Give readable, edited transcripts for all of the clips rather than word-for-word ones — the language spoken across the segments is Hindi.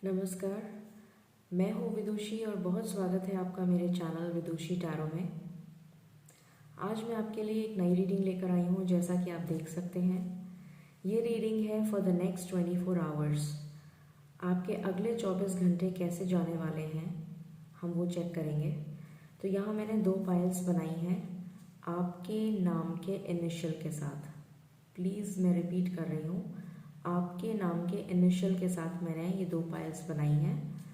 नमस्कार, मैं हूँ विदुषी और बहुत स्वागत है आपका मेरे चैनल विदुषी टैरो में। आज मैं आपके लिए एक नई रीडिंग लेकर आई हूँ। जैसा कि आप देख सकते हैं, ये रीडिंग है फॉर द नेक्स्ट 24 आवर्स। आपके अगले 24 घंटे कैसे जाने वाले हैं हम वो चेक करेंगे। तो यहाँ मैंने 2 पाइल्स बनाई हैं आपके नाम के इनिशियल के साथ। प्लीज़ मैं रिपीट कर रही हूँ, आपके नाम के इनिशियल के साथ मैंने ये 2 पाइल्स बनाई हैं।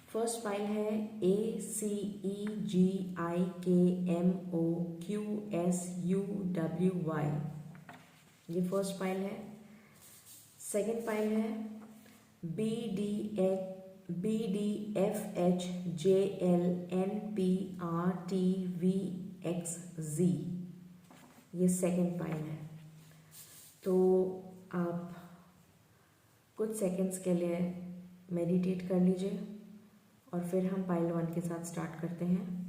फर्स्ट पाइल है ACEGIKMOQSUWY, ये फर्स्ट पाइल है। सेकेंड पाइल है BDFHJLNPRTVXZ, ये सेकेंड पाइल है। तो आप कुछ सेकंड्स के लिए मेडिटेट कर लीजिए और फिर हम पाइल 1 के साथ स्टार्ट करते हैं।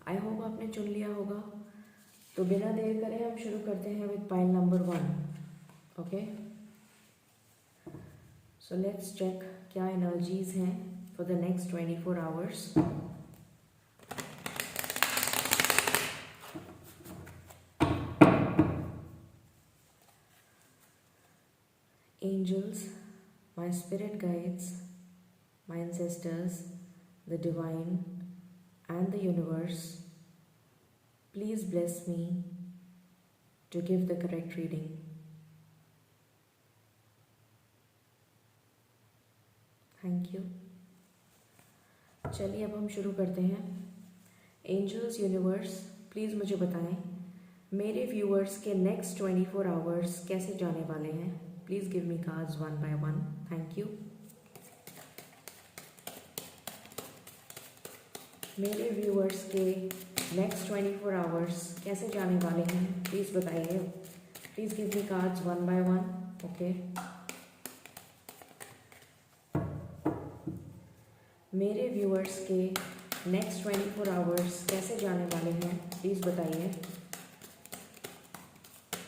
आई होप आपने चुन लिया होगा। तो बिना देर करे हम शुरू करते हैं with pile number 1। Okay, so let's check क्या एनर्जीज हैं for the next 24 hours. Angels, my spirit guides, my ancestors, the divine and the universe, please bless me to give the correct reading. Thank you. चलिए अब हम शुरू करते हैं। एंजल्स, यूनिवर्स, प्लीज़ मुझे बताएं मेरे व्यूअर्स के नेक्स्ट 24 आवर्स कैसे जाने वाले हैं। Please give me cards one by one. Thank you. मेरे व्यूअर्स के नेक्स्ट 24 आवर्स कैसे जाने वाले हैं प्लीज़ बताइए। Please give me cards one by one. Okay, मेरे व्यूअर्स के नेक्स्ट 24 आवर्स कैसे जाने वाले हैं प्लीज़ बताइए।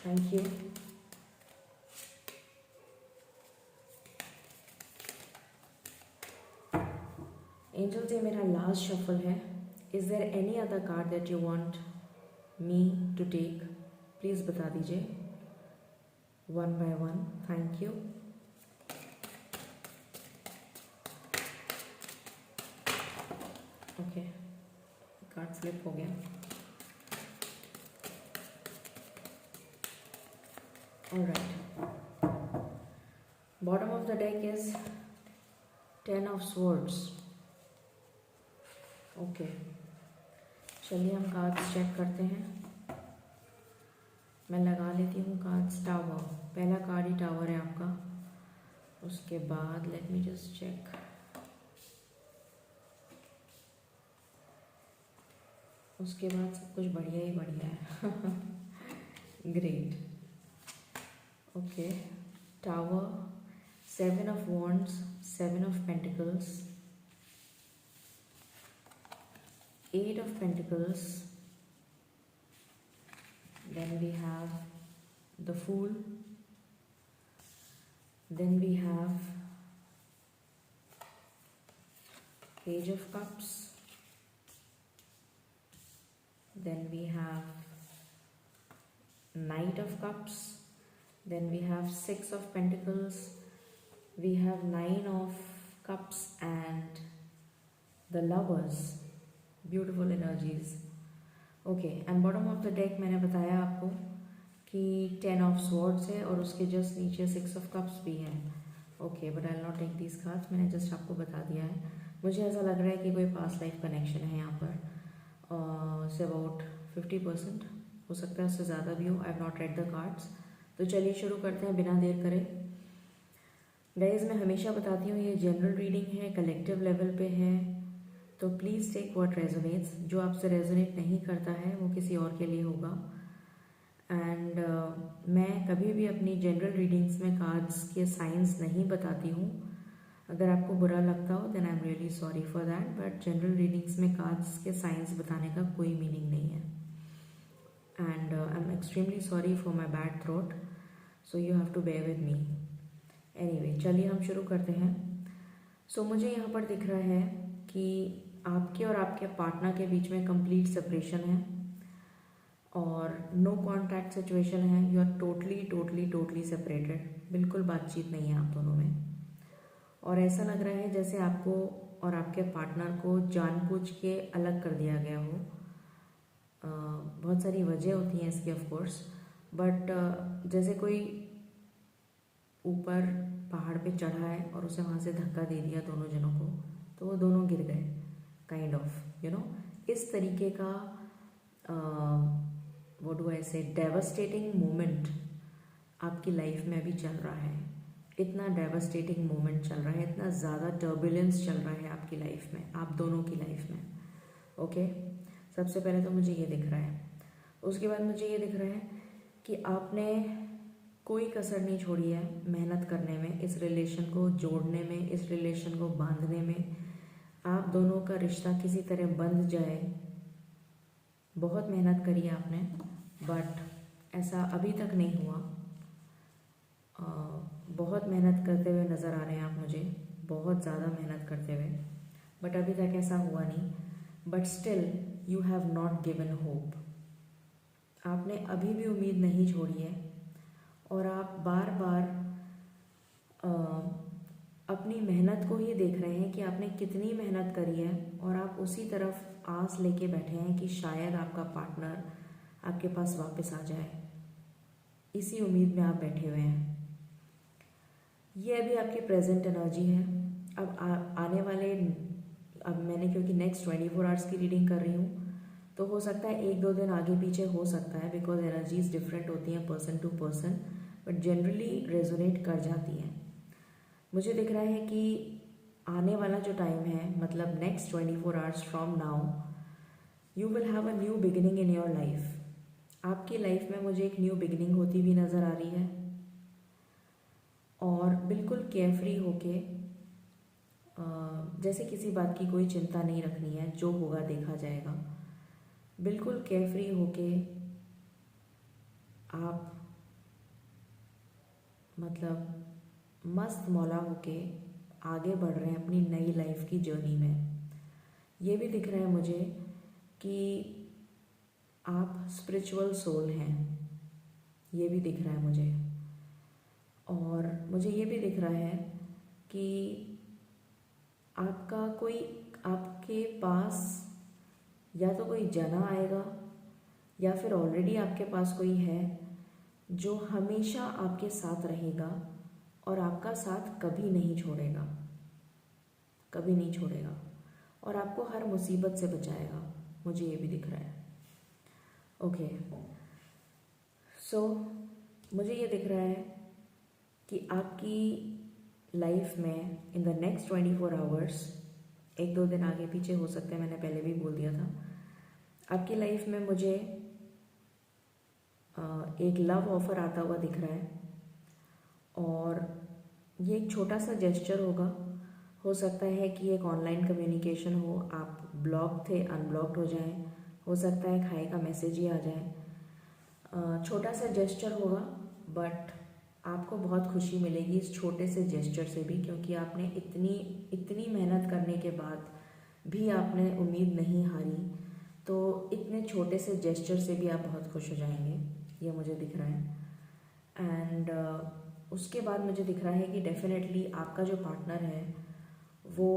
Thank you. एंजल्स, ये मेरा लास्ट शफल है। Is there any other card that you want me to take? Please बता दीजिए one by one. Thank you. Okay, card flip हो गया। Alright, bottom of the deck is 10 of swords. Okay, चलिए हम कार्ड्स चेक करते हैं। मैं लगा लेती हूँ कार्ड्स। टावर, पहला कार्ड ही टावर है आपका। उसके बाद लेट मी जस्ट चेक। उसके बाद सब कुछ बढ़िया ही बढ़िया है। Great. Okay, tower, 7 of wands, 7 of pentacles, 8 of Pentacles, then we have the Fool, then we have Page of Cups, then we have Knight of Cups, then we have 6 of Pentacles, we have 9 of Cups and the Lovers. Beautiful energies. Okay, and bottom of the deck मैंने बताया आपको कि 10 ऑफ स्वॉर्ड्स है और उसके जस्ट नीचे 6 ऑफ कप्स भी हैं। Okay, but I will not take these cards. मैंने जस्ट आपको बता दिया है। मुझे ऐसा लग रहा है कि कोई पास्ट लाइफ कनेक्शन है यहाँ पर। से अबाउट 50%, हो सकता है उससे ज़्यादा भी हो। I have not read the cards. तो चलिए शुरू करते हैं बिना देर करे। गाइज, मैं हमेशा बताती हूँ ये जनरल रीडिंग है, कलेक्टिव लेवल पे है, तो प्लीज़ टेक व्हाट रेजोनेट्स। जो आपसे रेजोनेट नहीं करता है वो किसी और के लिए होगा। एंड मैं कभी भी अपनी जनरल रीडिंग्स में कार्ड्स के साइंस नहीं बताती हूँ। अगर आपको बुरा लगता हो then I am really sorry for that, but general readings में कार्ड्स के साइंस बताने का कोई मीनिंग नहीं है। And I am extremely sorry for my bad throat, so you have to bear with me. Anyway, चलिए हम शुरू करते हैं। सो मुझे यहाँ पर दिख रहा है कि आपके और आपके पार्टनर के बीच में कंप्लीट सेपरेशन है और नो कॉन्टैक्ट सिचुएशन है। You are totally totally totally separated, बिल्कुल बातचीत नहीं है आप दोनों में। और ऐसा लग रहा है जैसे आपको और आपके पार्टनर को जानबूझ के अलग कर दिया गया हो। बहुत सारी वजह होती हैं इसकी ऑफ कोर्स, बट जैसे कोई ऊपर पहाड़ पे चढ़ा है और उसे वहाँ से धक्का दे दिया दोनों जनों को, तो वो दोनों गिर गए, काइंड ऑफ यू नो। इस तरीके का व्हाट डू आई से डेवास्टेटिंग मोमेंट आपकी लाइफ में अभी चल रहा है। इतना डेवास्टेटिंग मोमेंट चल रहा है, इतना ज़्यादा टर्बुलेंस चल रहा है आपकी लाइफ में, आप दोनों की लाइफ में। ओके, सबसे पहले तो मुझे ये दिख रहा है। उसके बाद मुझे ये दिख रहा है कि आपने कोई कसर नहीं छोड़ी है मेहनत करने में, इस रिलेशन को जोड़ने में, इस रिलेशन को बांधने में। आप दोनों का रिश्ता किसी तरह बंध जाए, बहुत मेहनत करी है आपने, बट ऐसा अभी तक नहीं हुआ। बहुत मेहनत करते हुए नज़र आ रहे हैं आप मुझे, बहुत ज़्यादा मेहनत करते हुए, बट अभी तक ऐसा हुआ नहीं। But still you have not given hope. आपने अभी भी उम्मीद नहीं छोड़ी है और आप बार बार अपनी मेहनत को ही देख रहे हैं कि आपने कितनी मेहनत करी है, और आप उसी तरफ आस लेके बैठे हैं कि शायद आपका पार्टनर आपके पास वापस आ जाए। इसी उम्मीद में आप बैठे हुए हैं। ये अभी आपकी प्रेजेंट एनर्जी है। अब आने वाले, अब मैंने क्योंकि नेक्स्ट 24 आवर्स की रीडिंग कर रही हूँ, तो हो सकता है 1-2 दिन आगे पीछे हो सकता है, बिकॉज एनर्जीज डिफरेंट होती हैं person to person, but generally resonate कर जाती हैं। मुझे दिख रहा है कि आने वाला जो टाइम है, मतलब next 24 hours from now, you will have a new beginning in your life. आपकी लाइफ में मुझे एक न्यू बिगिनिंग होती हुई नज़र आ रही है, और बिल्कुल केयरफ्री होके, जैसे किसी बात की कोई चिंता नहीं रखनी है, जो होगा देखा जाएगा। बिल्कुल केयरफ्री होके आप मतलब मस्त मौला होके आगे बढ़ रहे हैं अपनी नई लाइफ की जर्नी में। ये भी दिख रहा है मुझे कि आप स्पिरिचुअल सोल हैं, ये भी दिख रहा है मुझे। और मुझे ये भी दिख रहा है कि आपका कोई, आपके पास या तो कोई जना आएगा, या फिर ऑलरेडी आपके पास कोई है जो हमेशा आपके साथ रहेगा और आपका साथ कभी नहीं छोड़ेगा, कभी नहीं छोड़ेगा, और आपको हर मुसीबत से बचाएगा। मुझे ये भी दिख रहा है। ओके, सो मुझे ये दिख रहा है कि आपकी लाइफ में इन द नेक्स्ट 24 आवर्स, 1-2 दिन आगे पीछे हो सकते हैं, मैंने पहले भी बोल दिया था, आपकी लाइफ में मुझे एक लव ऑफर आता हुआ दिख रहा है। और ये एक छोटा सा जेस्चर होगा, हो सकता है कि एक ऑनलाइन कम्युनिकेशन हो, आप ब्लॉक थे अनब्लॉक्ड हो जाएं, हो सकता है हाय का मैसेज ही आ जाए। छोटा सा जेस्चर होगा, बट आपको बहुत खुशी मिलेगी इस छोटे से जेस्चर से भी, क्योंकि आपने इतनी मेहनत करने के बाद भी आपने उम्मीद नहीं हारी, तो इतने छोटे से जेस्चर से भी आप बहुत खुश हो जाएंगे, ये मुझे दिख रहा है। एंड उसके बाद मुझे दिख रहा है कि डेफिनेटली आपका जो पार्टनर है वो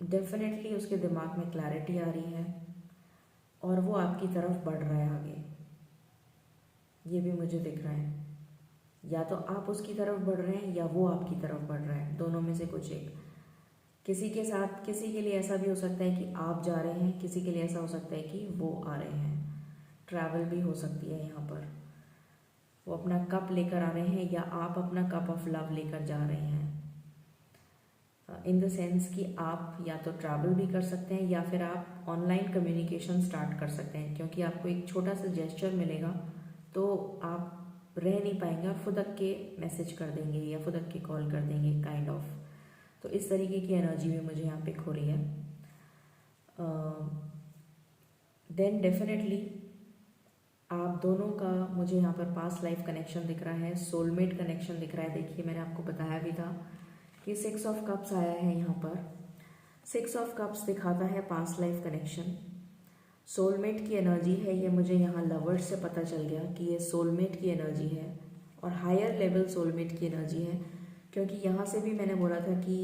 डेफिनेटली उसके दिमाग में क्लैरिटी आ रही है और वो आपकी तरफ बढ़ रहा है आगे, ये भी मुझे दिख रहा है। या तो आप उसकी तरफ बढ़ रहे हैं या वो आपकी तरफ बढ़ रहा है, दोनों में से कुछ एक। किसी के साथ, किसी के लिए ऐसा भी हो सकता है कि आप जा रहे हैं, किसी के लिए ऐसा हो सकता है कि वो आ रहे हैं। ट्रैवल भी हो सकती है यहाँ पर, वो अपना कप लेकर आ रहे हैं या आप अपना कप ऑफ लव लेकर जा रहे हैं। इन द सेंस कि आप या तो ट्रैवल भी कर सकते हैं या फिर आप ऑनलाइन कम्युनिकेशन स्टार्ट कर सकते हैं, क्योंकि आपको एक छोटा सा जेस्चर मिलेगा तो आप रह नहीं पाएंगे और फुदक के मैसेज कर देंगे या फुदक के कॉल कर देंगे, काइंड ऑफ। तो इस तरीके की एनर्जी भी मुझे यहाँ पिक हो रही है। देन डेफिनेटली आप दोनों का मुझे यहाँ पर पास्ट लाइफ कनेक्शन दिख रहा है, सोलमेट कनेक्शन दिख रहा है। देखिए मैंने आपको बताया भी था कि 6 ऑफ कप्स आया है यहाँ पर। 6 ऑफ कप्स दिखाता है पास्ट लाइफ कनेक्शन, सोलमेट की एनर्जी है ये। मुझे यहाँ लवर्स से पता चल गया कि ये सोलमेट की एनर्जी है और हायर लेवल सोलमेट की एनर्जी है, क्योंकि यहाँ से भी मैंने बोला था कि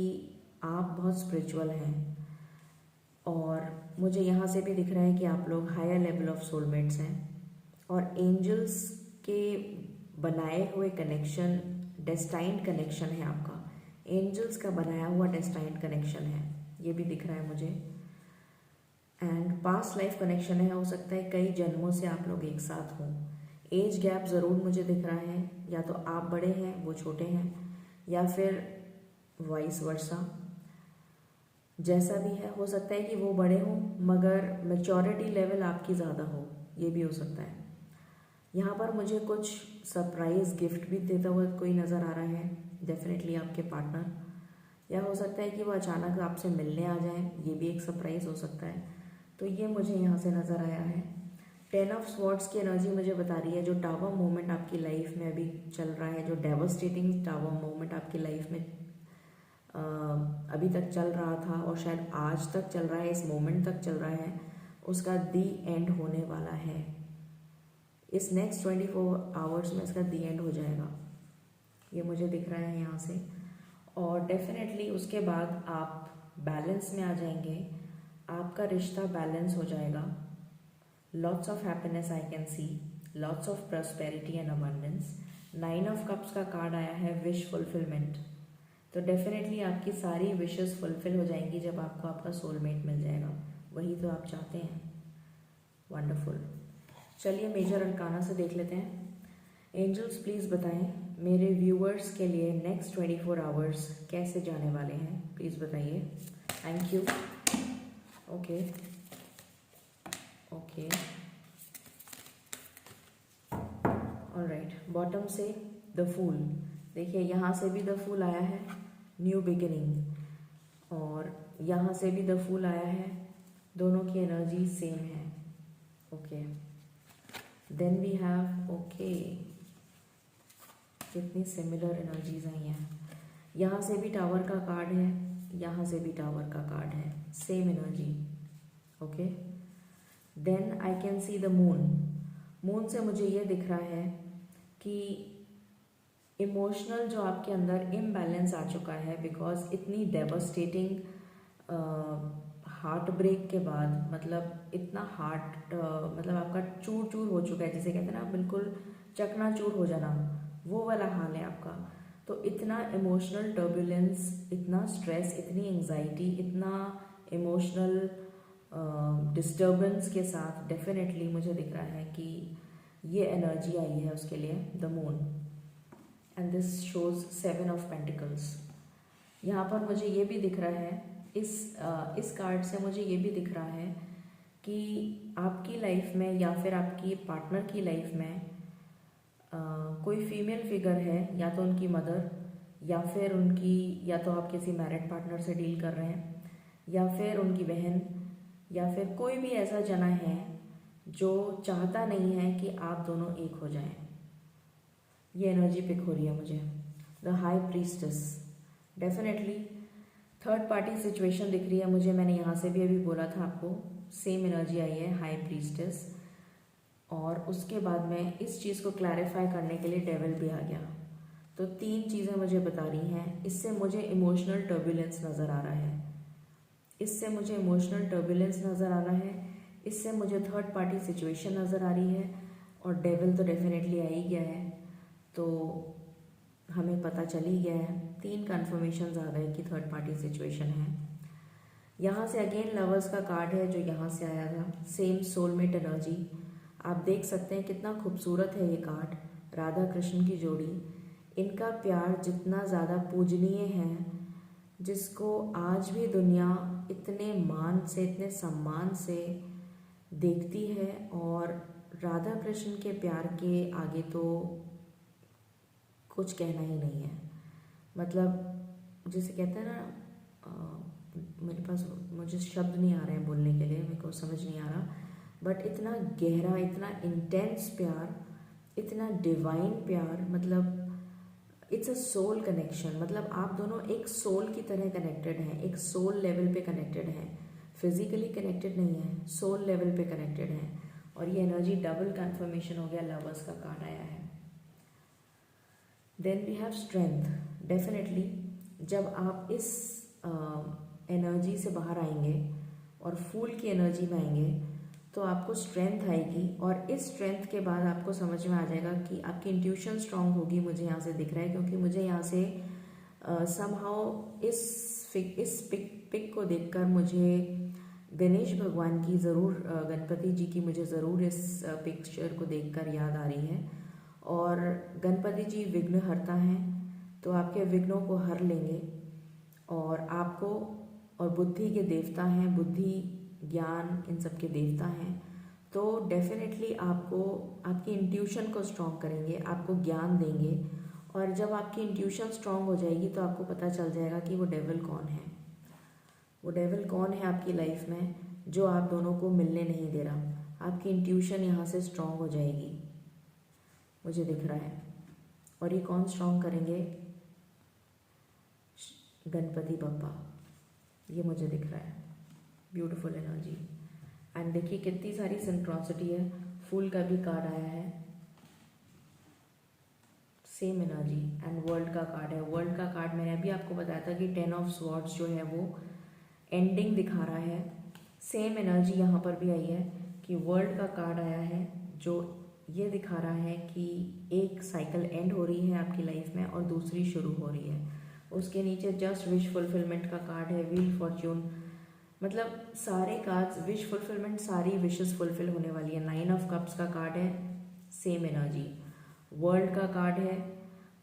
आप बहुत स्पिरिचुअल हैं और मुझे यहाँ से भी दिख रहा है कि आप लोग हायर लेवल ऑफ सोलमेट्स हैं और एंजल्स के बनाए हुए कनेक्शन, डेस्टाइन्ड कनेक्शन है आपका। एंजल्स का बनाया हुआ डेस्टाइन्ड कनेक्शन है, ये भी दिख रहा है मुझे। एंड पास्ट लाइफ कनेक्शन है, हो सकता है कई जन्मों से आप लोग एक साथ हों। एज गैप ज़रूर मुझे दिख रहा है, या तो आप बड़े हैं वो छोटे हैं, या फिर वाइस वर्सा, जैसा भी है। हो सकता है कि वो बड़े हों मगर मैच्योरिटी लेवल आपकी ज़्यादा हो, ये भी हो सकता है। यहाँ पर मुझे कुछ सरप्राइज गिफ्ट भी देता हुआ कोई नज़र आ रहा है, डेफिनेटली आपके पार्टनर, या हो सकता है कि वो अचानक आपसे मिलने आ जाएं, ये भी एक सरप्राइज हो सकता है। तो ये मुझे यहाँ से नज़र आया है। 10 ऑफ स्वॉर्ड्स की एनर्जी मुझे बता रही है जो टावर मोमेंट आपकी लाइफ में अभी चल रहा है, जो डेवस्टेटिंग टावर मोमेंट आपकी लाइफ में अभी तक चल रहा था और शायद आज तक चल रहा है, इस मोमेंट तक चल रहा है, उसका दी एंड होने वाला है। इस नेक्स्ट 24 आवर्स में इसका दी एंड हो जाएगा, ये मुझे दिख रहा है यहाँ से। और डेफिनेटली उसके बाद आप बैलेंस में आ जाएंगे, आपका रिश्ता बैलेंस हो जाएगा। Lots of happiness I can C, lots of prosperity and abundance. 9 of cups का कार्ड आया है विश फुलफिलमेंट। तो डेफिनेटली आपकी सारी विशेस फुलफिल हो जाएंगी जब आपको आपका सोलमेट मिल जाएगा, वही तो आप चाहते हैं। वंडरफुल। चलिए मेजर अरकाना से देख लेते हैं। एंजल्स प्लीज़ बताएं मेरे व्यूअर्स के लिए नेक्स्ट 24 आवर्स कैसे जाने वाले हैं, प्लीज़ बताइए। Thank you. Okay okay, alright. Bottom से द फूल, देखिए यहाँ से भी द फूल आया है, न्यू बिगिनिंग, और यहाँ से भी द फूल आया है, दोनों की एनर्जी सेम है। Okay, then we have, okay, कितनी सिमिलर एनर्जीज आई हैं। यहाँ से भी टावर का कार्ड है, यहाँ से भी टावर का कार्ड है, same energy. Okay, then I can see the moon. Moon से मुझे ये दिख रहा है कि इमोशनल जो आपके अंदर इम्बैलेंस आ चुका है, बिकॉज इतनी डेवस्टेटिंग हार्ट ब्रेक के बाद, मतलब इतना हार्ट मतलब आपका चूर चूर हो चुका है, जिसे कहते हैं ना बिल्कुल चकनाचूर हो जाना, वो वाला हाल है आपका। तो इतना इमोशनल टर्बुलेंस, इतना स्ट्रेस, इतनी एंजाइटी, इतना इमोशनल डिस्टर्बेंस के साथ डेफिनेटली मुझे दिख रहा है कि ये एनर्जी आई है उसके लिए, the moon. And this shows 7 of pentacles. यहाँ पर मुझे ये भी दिख रहा है, इस कार्ड से मुझे ये भी दिख रहा है कि आपकी लाइफ में या फिर आपकी पार्टनर की लाइफ में कोई फीमेल फिगर है, या तो उनकी मदर, या फिर उनकी, या तो आप किसी मैरिड पार्टनर से डील कर रहे हैं, या फिर उनकी बहन, या फिर कोई भी ऐसा जना है जो चाहता नहीं है कि आप दोनों एक हो जाएं। ये एनर्जी पिक हो रही है मुझे, the high priestess. Definitely third party situation दिख रही है मुझे, मैंने यहाँ से भी अभी बोला था आपको, सेम एनर्जी आई है, हाई प्रीस्टेस। और उसके बाद में इस चीज़ को क्लैरिफाई करने के लिए डेविल भी आ गया। तो 3 चीज़ें मुझे बता रही हैं। इससे मुझे इमोशनल टर्बुलेंस नज़र आ रहा है, इससे मुझे इमोशनल टर्बुलेंस नज़र आ रहा है, इससे मुझे थर्ड पार्टी सिचुएशन नज़र आ रही है, और डेविल तो डेफिनेटली आ ही गया है, तो हमें पता चल ही गया है। 3 कन्फर्मेशन आ गए कि थर्ड पार्टी सिचुएशन है। यहाँ से अगेन लवर्स का कार्ड है जो यहाँ से आया था, सेम सोलमेट एनर्जी। आप देख सकते हैं कितना खूबसूरत है ये कार्ड, राधा कृष्ण की जोड़ी। इनका प्यार जितना ज़्यादा पूजनीय है, जिसको आज भी दुनिया इतने मान से, इतने सम्मान से देखती है, और राधा कृष्ण के प्यार के आगे तो कुछ कहना ही नहीं है। मतलब जिसे कहते हैं ना, मेरे पास मुझे शब्द नहीं आ रहे हैं बोलने के लिए, मेरे को समझ नहीं आ रहा, बट इतना गहरा, इतना इंटेंस प्यार, इतना डिवाइन प्यार, मतलब इट्स अ सोल कनेक्शन। मतलब आप दोनों एक सोल की तरह कनेक्टेड हैं, एक सोल लेवल पे कनेक्टेड हैं, फिजिकली कनेक्टेड नहीं है, सोल लेवल पे कनेक्टेड हैं। और ये एनर्जी डबल कन्फर्मेशन हो गया, लवर्स का कार्ड आया है। Then we have strength. Definitely जब आप इस एनर्जी से बाहर आएंगे और फूल की एनर्जी में आएंगे तो आपको स्ट्रेंथ आएगी, और इस स्ट्रेंथ के बाद आपको समझ में आ जाएगा कि आपकी इंट्यूशन स्ट्रांग होगी। मुझे यहाँ से दिख रहा है, क्योंकि मुझे यहाँ से समहाउ इस पिक को देखकर मुझे गणेश भगवान की ज़रूर, गणपति जी की मुझे ज़रूर इस पिक्चर को देखकर याद आ रही है। और गणपति जी विघ्न हरता हैं, तो आपके विघ्नों को हर लेंगे, और आपको, और बुद्धि के देवता हैं, बुद्धि ज्ञान इन सब के देवता हैं, तो डेफिनेटली आपको आपकी इंट्यूशन को स्ट्रॉन्ग करेंगे, आपको ज्ञान देंगे। और जब आपकी इंट्यूशन स्ट्रॉन्ग हो जाएगी तो आपको पता चल जाएगा कि वो डेविल कौन है, वो डेविल कौन है आपकी लाइफ में जो आप दोनों को मिलने नहीं दे रहा। आपकी इंट्यूशन यहाँ से स्ट्रॉन्ग हो जाएगी, मुझे दिख रहा है। और ये कौन स्ट्रॉन्ग करेंगे? गणपति बप्पा, ये मुझे दिख रहा है। Beautiful energy. एंड देखिए कितनी सारी सिंक्रोनिसिटी है। फूल का भी कार्ड आया है, सेम एनर्जी। एंड वर्ल्ड का कार्ड है। वर्ल्ड का कार्ड मैंने अभी आपको बताया था कि 10 ऑफ स्वॉर्ड्स जो है वो एंडिंग दिखा रहा है। सेम एनर्जी यहाँ पर भी आई है कि वर्ल्ड का कार्ड आया है, जो ये दिखा रहा है कि एक साइकिल एंड हो रही है आपकी लाइफ में और दूसरी शुरू हो रही है। उसके नीचे जस्ट विश फुलफिलमेंट का कार्ड है, व्हील फॉर्च्यून। मतलब सारे कार्ड्स विश फुलफिलमेंट, सारी विशेस फुलफिल होने वाली है। 9 ऑफ कप्स का कार्ड है, सेम एनर्जी। वर्ल्ड का कार्ड है,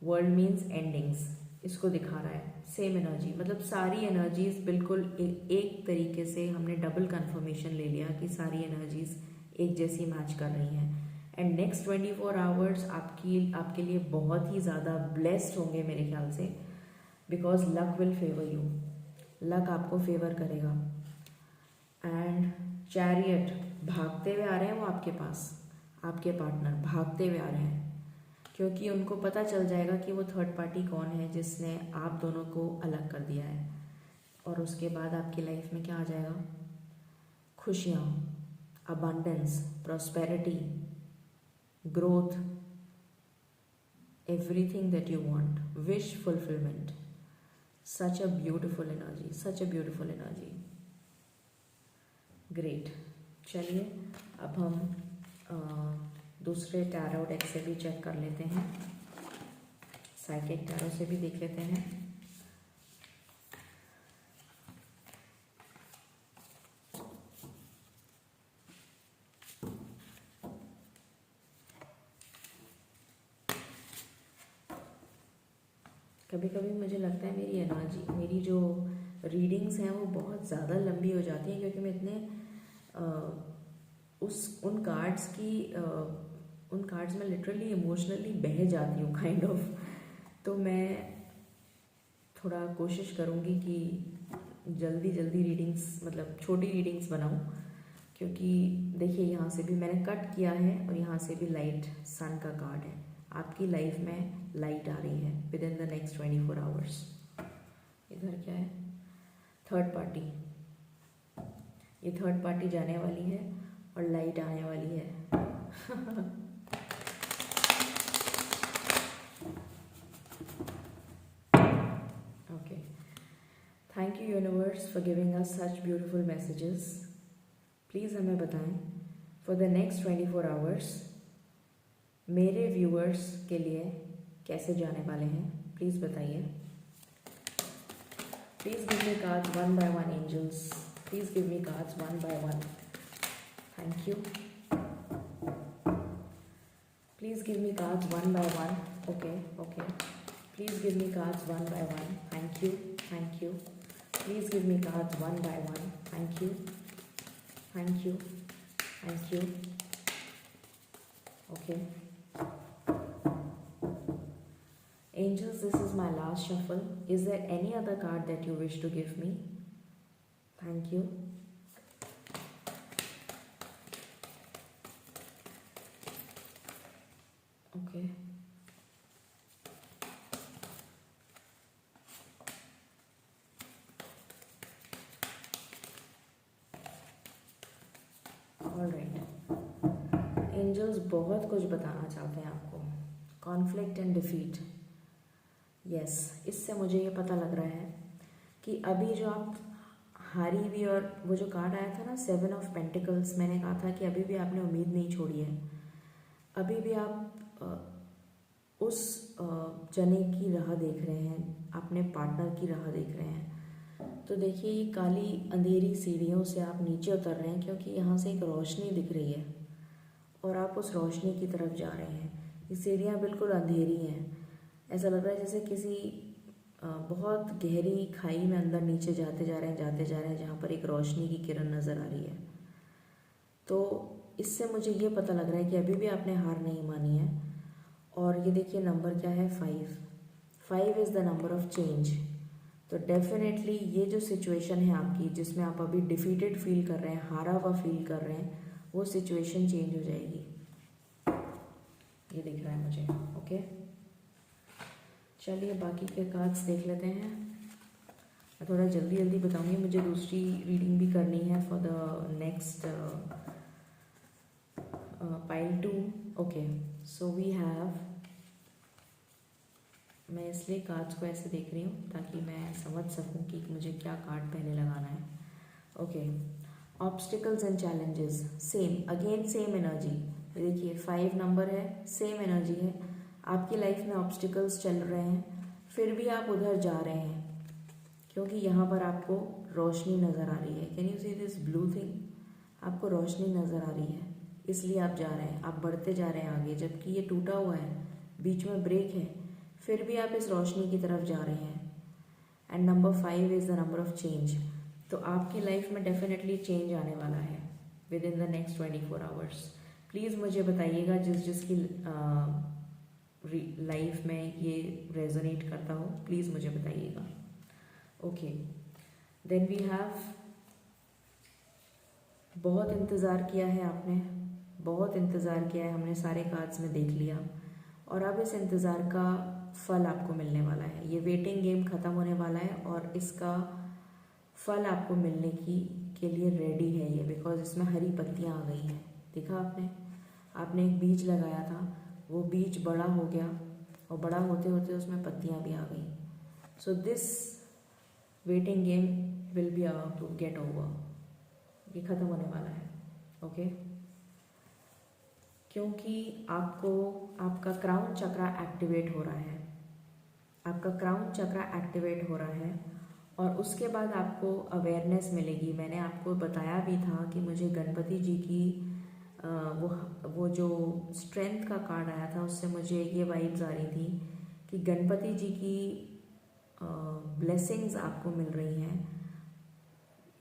वर्ल्ड मीन्स एंडिंग्स, इसको दिखा रहा है, सेम एनर्जी। मतलब सारी एनर्जीज बिल्कुल एक तरीके से हमने डबल कंफर्मेशन ले लिया कि सारी एनर्जीज एक जैसी मैच कर रही हैं। एंड नेक्स्ट 24 आवर्स आपके लिए बहुत ही ज़्यादा ब्लेस्ड होंगे मेरे ख्याल से, because luck will favour you, luck आपको फेवर करेगा। एंड चैरियट, भागते हुए आ रहे हैं वो आपके पास, आपके पार्टनर भागते हुए आ रहे हैं, क्योंकि उनको पता चल जाएगा कि वो थर्ड पार्टी कौन है जिसने आप दोनों को अलग कर दिया है। और उसके बाद आपकी लाइफ में क्या आ जाएगा? खुशियाँ, abundance, prosperity, growth, everything that you want, wish fulfilment. Such a beautiful energy, such a beautiful energy. Great. चलिए अब हम दूसरे टैरो डेक से भी चेक कर लेते हैं, साइकिक टैरो से भी देख लेते हैं। कभी कभी मुझे लगता है मेरी एनर्जी, मेरी जो रीडिंग्स हैं वो बहुत ज़्यादा लंबी हो जाती हैं, क्योंकि मैं इतने उन कार्ड्स में लिटरली इमोशनली बह जाती हूँ काइंड ऑफ। तो मैं थोड़ा कोशिश करूँगी कि जल्दी जल्दी रीडिंग्स, मतलब छोटी रीडिंग्स बनाऊँ, क्योंकि देखिए यहाँ से भी मैंने कट किया है और यहाँ से भी लाइट सन का कार्ड है। आपकी लाइफ में लाइट आ रही है within the next 24 hours. इधर क्या है? Third party. ये थर्ड पार्टी जाने वाली है और लाइट आने वाली है। Okay, thank you universe for giving us such beautiful messages. Please हमें बताएं फॉर द नेक्स्ट 24 आवर्स मेरे व्यूअर्स के लिए कैसे जाने वाले हैं, प्लीज़ बताइए। Please give me cards one by one angels, please give me cards one by one. Thank you. Please give me cards one by one. Okay okay, please give me cards one by one. Thank you thank you. Please give me cards one by one. Thank you thank you thank you. Okay, Angels, this is my last shuffle. Is there any other card that you wish to give me? Thank you. Okay. Alright, angels बहुत कुछ बताना चाहते हैं आपको. Conflict and defeat. यस, इससे मुझे ये पता लग रहा है कि अभी जो आप हारी भी, और वो जो कार्ड आया था ना 7 ऑफ पेंटिकल्स, मैंने कहा था कि अभी भी आपने उम्मीद नहीं छोड़ी है. अभी भी आप उस जने की राह देख रहे हैं, अपने पार्टनर की राह देख रहे हैं. तो देखिए, ये काली अंधेरी सीढ़ियों से आप नीचे उतर रहे हैं, क्योंकि यहाँ से एक रोशनी दिख रही है और आप उस रोशनी की तरफ जा रहे हैं. ये सीढ़ियाँ बिल्कुल अंधेरी हैं. ऐसा लग रहा है जैसे किसी बहुत गहरी खाई में अंदर नीचे जाते जा रहे हैं, जहाँ पर एक रोशनी की किरण नज़र आ रही है. तो इससे मुझे ये पता लग रहा है कि अभी भी आपने हार नहीं मानी है. और ये देखिए, नंबर क्या है? 5. 5 is the number of change. तो डेफिनेटली ये जो सिचुएशन है आपकी, जिसमें आप अभी डिफीटेड फील कर रहे हैं, हारा हुआ फील कर रहे हैं, वो सिचुएशन चेंज हो जाएगी. ये दिख रहा है मुझे. ओके, चलिए बाकी के कार्ड्स देख लेते हैं. मैं थोड़ा जल्दी जल्दी बताऊंगी, मुझे दूसरी रीडिंग भी करनी है for the next pile 2. Okay, so we have, मैं इसलिए कार्ड्स को ऐसे देख रही हूँ ताकि मैं समझ सकूँ कि मुझे क्या कार्ड पहले लगाना है. Okay, obstacles and challenges. Same, again same energy. देखिए 5 नंबर है, सेम एनर्जी है. आपकी लाइफ में ऑब्स्टिकल्स चल रहे हैं, फिर भी आप उधर जा रहे हैं क्योंकि यहाँ पर आपको रोशनी नज़र आ रही है. Can you see this blue thing? आपको रोशनी नज़र आ रही है, इसलिए आप जा रहे हैं, आप बढ़ते जा रहे हैं आगे. जबकि ये टूटा हुआ है, बीच में ब्रेक है, फिर भी आप इस रोशनी की तरफ जा रहे हैं. And number 5 is the number of change. तो आपकी लाइफ में डेफिनेटली चेंज आने वाला है within the next 24 hours. Please मुझे बताइएगा जिसकी लाइफ में ये रेजोनेट करता हो, प्लीज़ मुझे बताइएगा. ओके, देन वी हैव, बहुत इंतज़ार किया है आपने, बहुत इंतज़ार किया है, हमने सारे कार्ड्स में देख लिया, और अब इस इंतज़ार का फल आपको मिलने वाला है. ये वेटिंग गेम ख़त्म होने वाला है और इसका फल आपको मिलने के लिए रेडी है ये, बिकॉज इसमें हरी पत्तियाँ आ गई हैं. देखा आपने एक बीज लगाया था, वो बीज बड़ा हो गया और बड़ा होते होते उसमें पत्तियाँ भी आ गई. So this waiting game will be about to get over. ये ख़त्म होने वाला है. ओके, क्योंकि आपको आपका क्राउन चक्रा एक्टिवेट हो रहा है, आपका क्राउन चक्रा एक्टिवेट हो रहा है, और उसके बाद आपको अवेयरनेस मिलेगी. मैंने आपको बताया भी था कि मुझे गणपति जी की वो जो स्ट्रेंथ का कार्ड आया था, उससे मुझे ये वाइब्स आ रही थी कि गणपति जी की ब्लेसिंग्स आपको मिल रही हैं.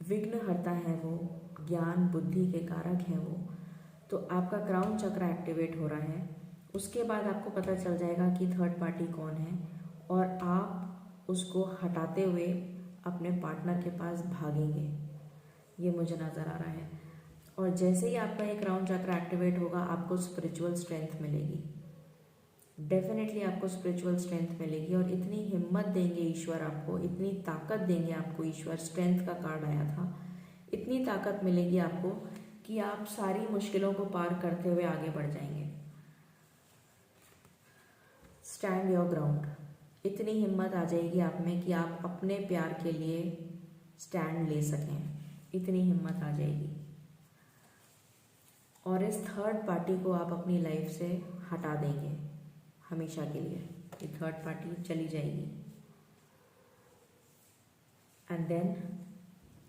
विघ्नहर्ता है वो, ज्ञान बुद्धि के कारक हैं वो. तो आपका क्राउन चक्र एक्टिवेट हो रहा है. उसके बाद आपको पता चल जाएगा कि थर्ड पार्टी कौन है, और आप उसको हटाते हुए अपने पार्टनर के पास भागेंगे, ये मुझे नज़र आ रहा है. और जैसे ही आपका ये क्राउन चक्र एक्टिवेट होगा, आपको स्पिरिचुअल स्ट्रेंथ मिलेगी. डेफिनेटली आपको स्पिरिचुअल स्ट्रेंथ मिलेगी, और इतनी हिम्मत देंगे ईश्वर आपको, इतनी ताकत देंगे आपको ईश्वर. स्ट्रेंथ का कार्ड आया था, इतनी ताकत मिलेगी आपको कि आप सारी मुश्किलों को पार करते हुए आगे बढ़ जाएंगे. Stand your ground. इतनी हिम्मत आ जाएगी आप में कि आप अपने प्यार के लिए स्टैंड ले सकें, इतनी हिम्मत आ जाएगी. और इस थर्ड पार्टी को आप अपनी लाइफ से हटा देंगे हमेशा के लिए. ये थर्ड पार्टी चली जाएगी. And then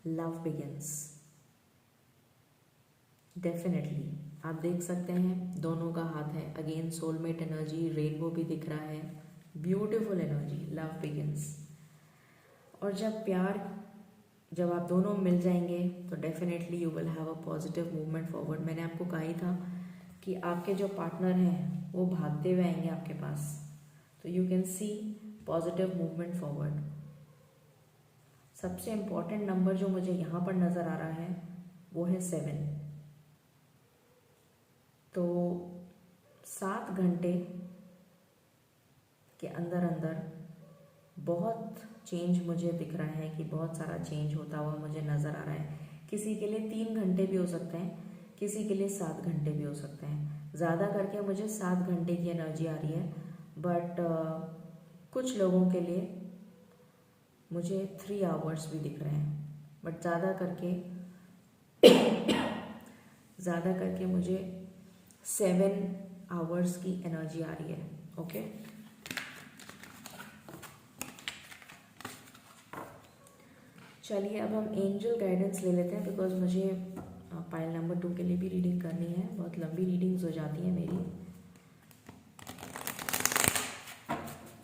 love begins. Definitely आप देख सकते हैं दोनों का हाथ है. अगेन सोलमेट एनर्जी, रेनबो भी दिख रहा है, ब्यूटीफुल एनर्जी. Love begins. और जब आप दोनों मिल जाएंगे तो definitely you will have a positive movement forward. मैंने आपको कहा ही था कि आपके जो पार्टनर हैं वो भागते हुए आएंगे आपके पास. तो you can see positive movement forward. सबसे इम्पॉर्टेंट नंबर जो मुझे यहाँ पर नज़र आ रहा है वो है 7। तो 7 घंटे के अंदर अंदर बहुत चेंज मुझे दिख रहा है कि बहुत सारा चेंज होता हुआ मुझे नज़र आ रहा है। किसी के लिए 3 घंटे भी हो सकते हैं, किसी के लिए 7 घंटे भी हो सकते हैं। ज़्यादा करके मुझे 7 घंटे की एनर्जी आ रही है, बट कुछ लोगों के लिए मुझे 3 आवर्स भी दिख रहे हैं, बट ज़्यादा करके मुझे 7 आवर्स की एनर्जी आ रही है। ओके, चलिए अब हम एंजल गाइडेंस ले लेते हैं, बिकॉज मुझे पाइल नंबर 2 के लिए भी रीडिंग करनी है। बहुत लंबी रीडिंग्स हो जाती हैं मेरी।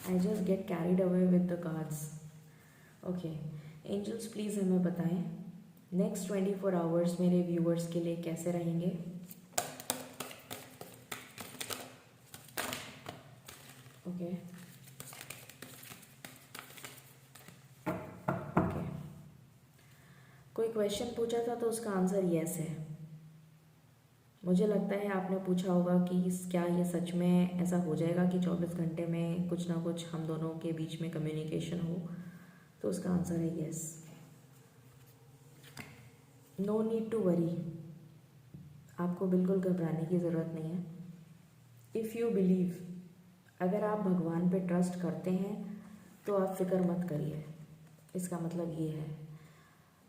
I just get carried away with the cards. Okay, angels please हमें बताएं नेक्स्ट 24 आवर्स मेरे व्यूअर्स के लिए कैसे रहेंगे। ओके, ओके, कोई क्वेश्चन पूछा था तो उसका आंसर यस है। मुझे लगता है आपने पूछा होगा कि क्या ये सच में ऐसा हो जाएगा कि 24 घंटे में कुछ ना कुछ हम दोनों के बीच में कम्युनिकेशन हो, तो उसका आंसर है yes. No need to worry, आपको बिल्कुल घबराने की ज़रूरत नहीं है। इफ़ यू बिलीव, अगर आप भगवान पे ट्रस्ट करते हैं तो आप फिक्र मत करिए। इसका मतलब ये है,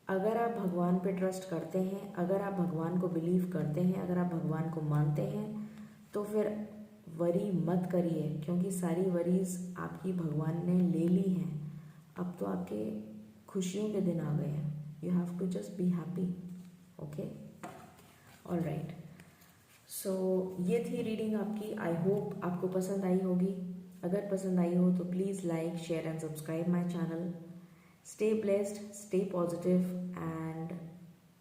अगर आप भगवान पे ट्रस्ट करते हैं, अगर आप भगवान को बिलीव करते हैं, अगर आप भगवान को मानते हैं, तो फिर वरी मत करिए, क्योंकि सारी वरीज आपकी भगवान ने ले ली हैं। अब तो आपके खुशियों के दिन आ गए हैं। You have to just be happy. Okay, all right. So ये थी रीडिंग आपकी। आई होप आपको पसंद आई होगी। अगर पसंद आई हो तो please like, share and subscribe my channel. Stay blessed, stay positive, and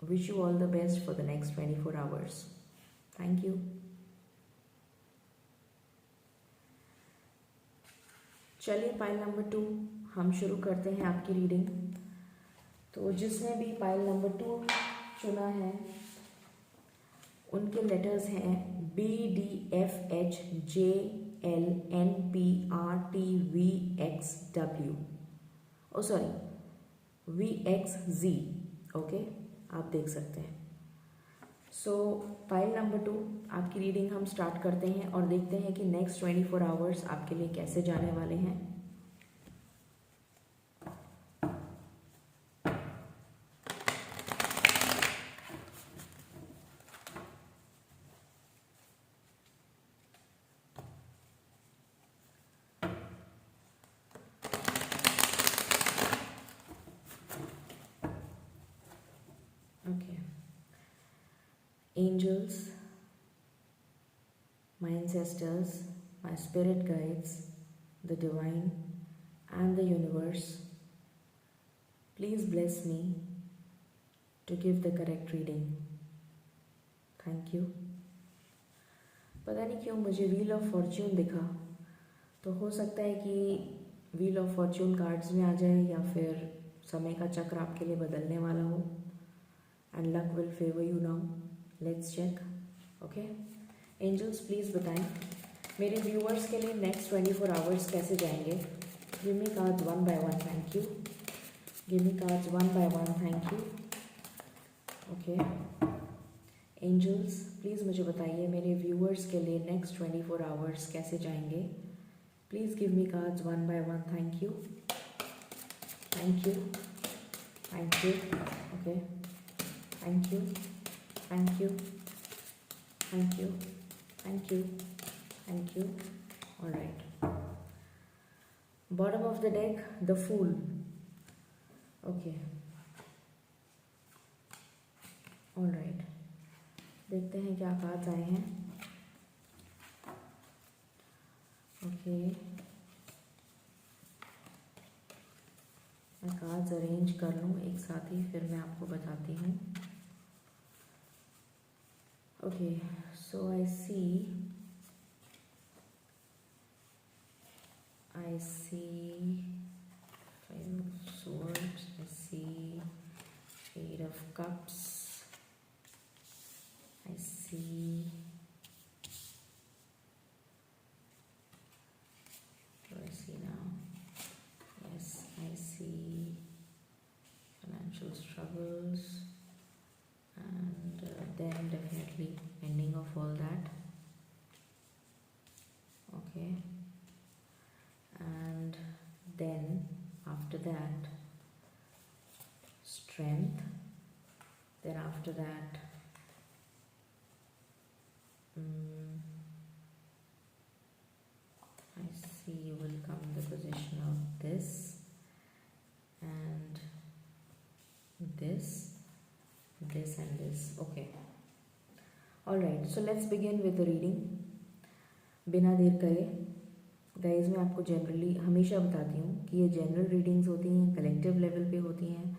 wish you all the best for the next 24 hours. Thank you. चलिए पाइल नंबर 2 हम शुरू करते हैं आपकी रीडिंग। तो जिसने भी पाइल नंबर 2 चुना है उनके लेटर्स हैं BDFHJLNPRTVXW। ओ सॉरी, VXZ। ओके, आप देख सकते हैं। सो पाइल नंबर 2 आपकी रीडिंग हम स्टार्ट करते हैं और देखते हैं कि नेक्स्ट 24 आवर्स आपके लिए कैसे जाने वाले हैं। Okay. Angels, my ancestors, my spirit guides, the divine and the universe, please bless me to give the correct reading. Thank you. पता नहीं क्यों मुझे व्हील ऑफ फॉर्च्यून दिखा, तो हो सकता है कि व्हील ऑफ फॉर्च्यून कार्ड्स में आ जाए या फिर समय का चक्र आपके लिए बदलने वाला हो। And luck will favor you now. Let's check. Okay. Angels please बताएं मेरे viewers के लिए next 24 hours कैसे जाएंगे। Give me cards one by one. Thank you. Give me cards one by one. Thank you. Okay. Angels please मुझे बताइए मेरे viewers के लिए next 24 hours कैसे जाएंगे। Please give me cards one by one. Thank you. Thank you. Thank you. Okay. Thank you, thank you, thank you, thank you, thank you. All right. Bottom of the deck, the Fool. Okay. All right. देखते हैं क्या कार्ड्स आए हैं। ओके, मैं कार्ड्स अरेंज कर लूँ एक साथ ही, फिर मैं आपको बताती हूँ। Okay, so I see I see Five of Swords, I see Eight of Cups, I see, what do I see now? Yes, I see financial struggles, and then definitely ending of all that. Okay, and then after that strength, then after that I see you will come in the position of this and this, this and this. Okay, alright, so let's begin with the reading. बिना देर करे गाइज, मैं आपको जनरली हमेशा बताती हूँ कि ये जनरल रीडिंग्स होती हैं, कलेक्टिव लेवल पे होती हैं.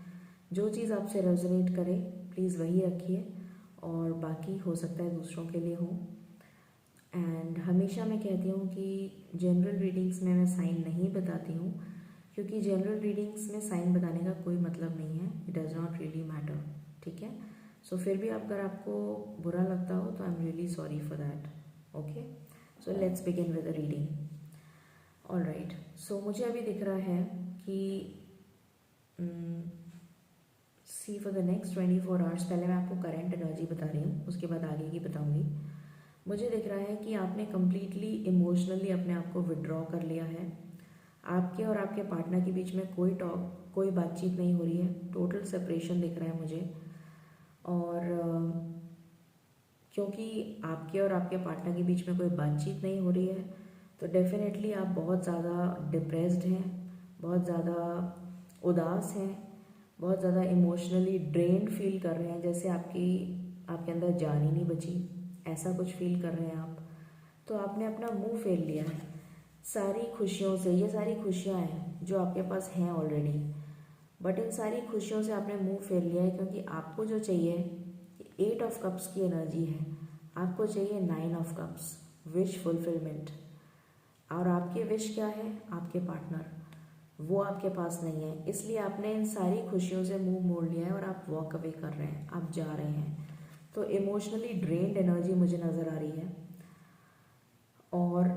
जो चीज़ आपसे रेजोनेट करे प्लीज़ वही रखिए, और बाकी हो सकता है दूसरों के लिए हो. एंड हमेशा मैं कहती हूँ कि जनरल रीडिंग्स में मैं साइन नहीं बताती हूँ, क्योंकि जनरल रीडिंग्स में साइन बताने का कोई मतलब नहीं है. It does not really matter. ठीक है, सो फिर भी अगर आपको बुरा लगता हो तो I am really sorry for that. Okay, so let's begin with the reading. Alright, so मुझे अभी दिख रहा है कि see for the next 24 hours, पहले मैं आपको करंट एनर्जी बता रही हूँ, उसके बाद आगे की बताऊँगी. मुझे दिख रहा है कि आपने कम्प्लीटली इमोशनली अपने आप को विड्रॉ कर लिया है. आपके और आपके पार्टनर के बीच में कोई बातचीत नहीं हो रही है. टोटल सेपरेशन दिख रहा है मुझे. और क्योंकि आपके और आपके पार्टनर के बीच में कोई बातचीत नहीं हो रही है, तो डेफिनेटली आप बहुत ज़्यादा डिप्रेस्ड हैं, बहुत ज़्यादा उदास हैं, बहुत ज़्यादा इमोशनली ड्रेन्ड फील कर रहे हैं, जैसे आपके अंदर जान ही नहीं बची, ऐसा कुछ फील कर रहे हैं आप. तो आपने अपना मुंह फेर लिया है सारी खुशियों से. ये सारी खुशियाँ हैं जो आपके पास हैं ऑलरेडी, बट इन सारी खुशियों से आपने मुंह फेर लिया है, क्योंकि आपको जो चाहिए 8 ऑफ कप्स की एनर्जी है, आपको चाहिए 9 ऑफ कप्स, विश फुलफिलमेंट. और आपकी विश क्या है? आपके पार्टनर, वो आपके पास नहीं है, इसलिए आपने इन सारी खुशियों से मुंह मोड़ लिया है और आप वॉक अवे कर रहे हैं, आप जा रहे हैं. तो इमोशनली ड्रेन्ड एनर्जी मुझे नज़र आ रही है, और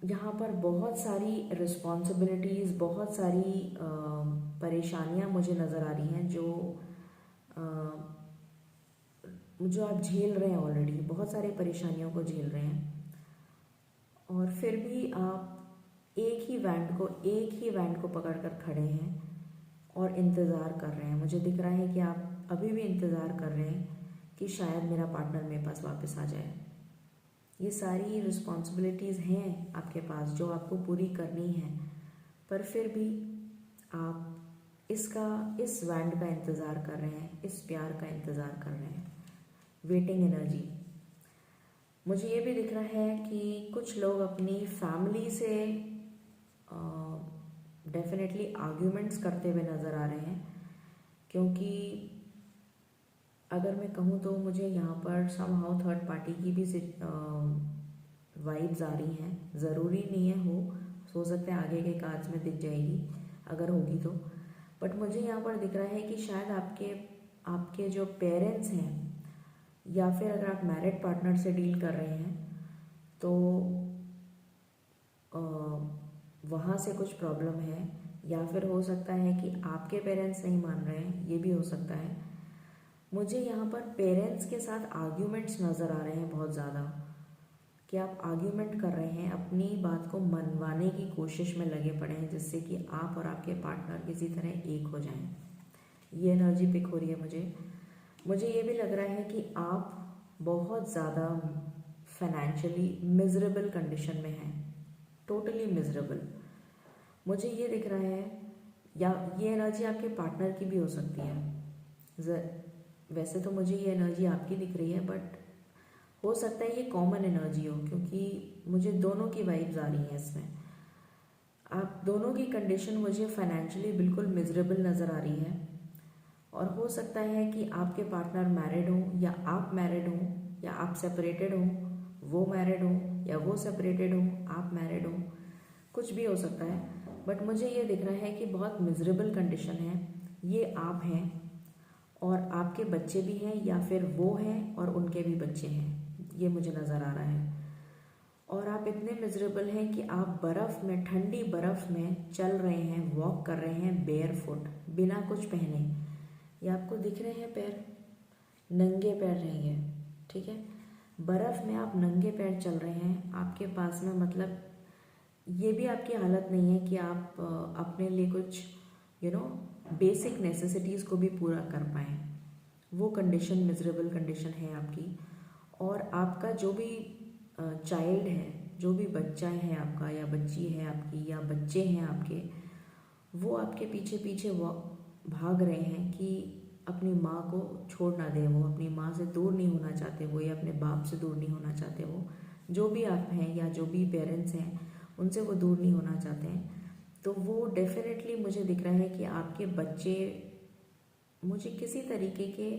यहाँ पर बहुत सारी रिस्पॉन्सिबिलिटीज़, बहुत सारी परेशानियाँ मुझे नज़र आ रही हैं जो आप झेल रहे हैं ऑलरेडी. बहुत सारी परेशानियों को झेल रहे हैं, और फिर भी आप एक ही बैंड को पकड़ कर खड़े हैं और इंतज़ार कर रहे हैं. मुझे दिख रहा है कि आप अभी भी इंतज़ार कर रहे हैं कि शायद मेरा पार्टनर मेरे पास वापस आ जाए. ये सारी रिस्पॉन्सिबिलिटीज़ हैं आपके पास जो आपको पूरी करनी है, पर फिर भी आप इस बैंड का इंतज़ार कर रहे हैं, इस प्यार का इंतज़ार कर रहे हैं. Waiting energy. मुझे ये भी दिख रहा है कि कुछ लोग अपनी फैमिली से डेफिनेटली आर्ग्यूमेंट्स करते हुए नज़र आ रहे हैं, क्योंकि अगर मैं कहूँ तो मुझे यहाँ पर समहाउ थर्ड पार्टी की भी वाइब्स आ रही हैं. ज़रूरी नहीं है हो सकता है आगे के कार्ड्स में दिख जाएगी अगर होगी तो, बट मुझे यहाँ पर दिख रहा है कि शायद आपके जो पेरेंट्स हैं, या फिर अगर आप मैरिड पार्टनर से डील कर रहे हैं तो वहाँ से कुछ प्रॉब्लम है, या फिर हो सकता है कि आपके पेरेंट्स नहीं मान रहे हैं, ये भी हो सकता है. मुझे यहाँ पर पेरेंट्स के साथ आर्ग्यूमेंट्स नज़र आ रहे हैं बहुत ज़्यादा, कि आप आर्ग्यूमेंट कर रहे हैं, अपनी बात को मनवाने की कोशिश में लगे पड़े हैं, जिससे कि आप और आपके पार्टनर किसी तरह एक हो जाएं. ये एनर्जी पिक हो रही है मुझे ये भी लग रहा है कि आप बहुत ज़्यादा फाइनेंशियली मिजरेबल कंडीशन में हैं, टोटली मिजरेबल. मुझे ये दिख रहा है, या ये एनर्जी आपके पार्टनर की भी हो सकती है. वैसे तो मुझे ये एनर्जी आपकी दिख रही है, बट हो सकता है ये कॉमन एनर्जी हो, क्योंकि मुझे दोनों की वाइब्स आ रही हैं इसमें. आप दोनों की कंडीशन मुझे फाइनेंशियली बिल्कुल मिजरेबल नज़र आ रही है, और हो सकता है कि आपके पार्टनर मैरिड हो, या आप मैरिड हो, या आप सेपरेटेड हो, वो मैरिड हो, या वो सेपरेटेड हो, आप मैरिड हो, कुछ भी हो सकता है. बट मुझे ये दिख रहा है कि बहुत मिजरेबल कंडीशन है। ये आप हैं और आपके बच्चे भी हैं, या फिर वो हैं और उनके भी बच्चे हैं, ये मुझे नज़र आ रहा है। और आप इतने मिजरेबल हैं कि आप बर्फ़ में, ठंडी बर्फ़ में चल रहे हैं, वॉक कर रहे हैं बेयर फुट, बिना कुछ पहने। ये आपको दिख रहे हैं पैर, नंगे पैर रहेंगे, ठीक है। बर्फ़ में आप नंगे पैर चल रहे हैं, आपके पास में मतलब ये भी आपकी हालत नहीं है कि आप अपने लिए कुछ बेसिक नेसेसिटीज़ को भी पूरा कर पाएँ। वो कंडीशन, मिजरेबल कंडीशन है आपकी। और आपका जो भी चाइल्ड है, जो भी बच्चा है आपका या बच्ची है आपकी या बच्चे हैं आपके, वो आपके पीछे पीछे वो भाग रहे हैं कि अपनी माँ को छोड़ ना दें, वो अपनी माँ से दूर नहीं होना चाहते वो, या अपने बाप से दूर नहीं होना चाहते वो, जो भी आप हैं या जो भी पेरेंट्स हैं उनसे वो दूर नहीं होना चाहते हैं। तो वो डेफिनेटली मुझे दिख रहा है कि आपके बच्चे मुझे किसी तरीके के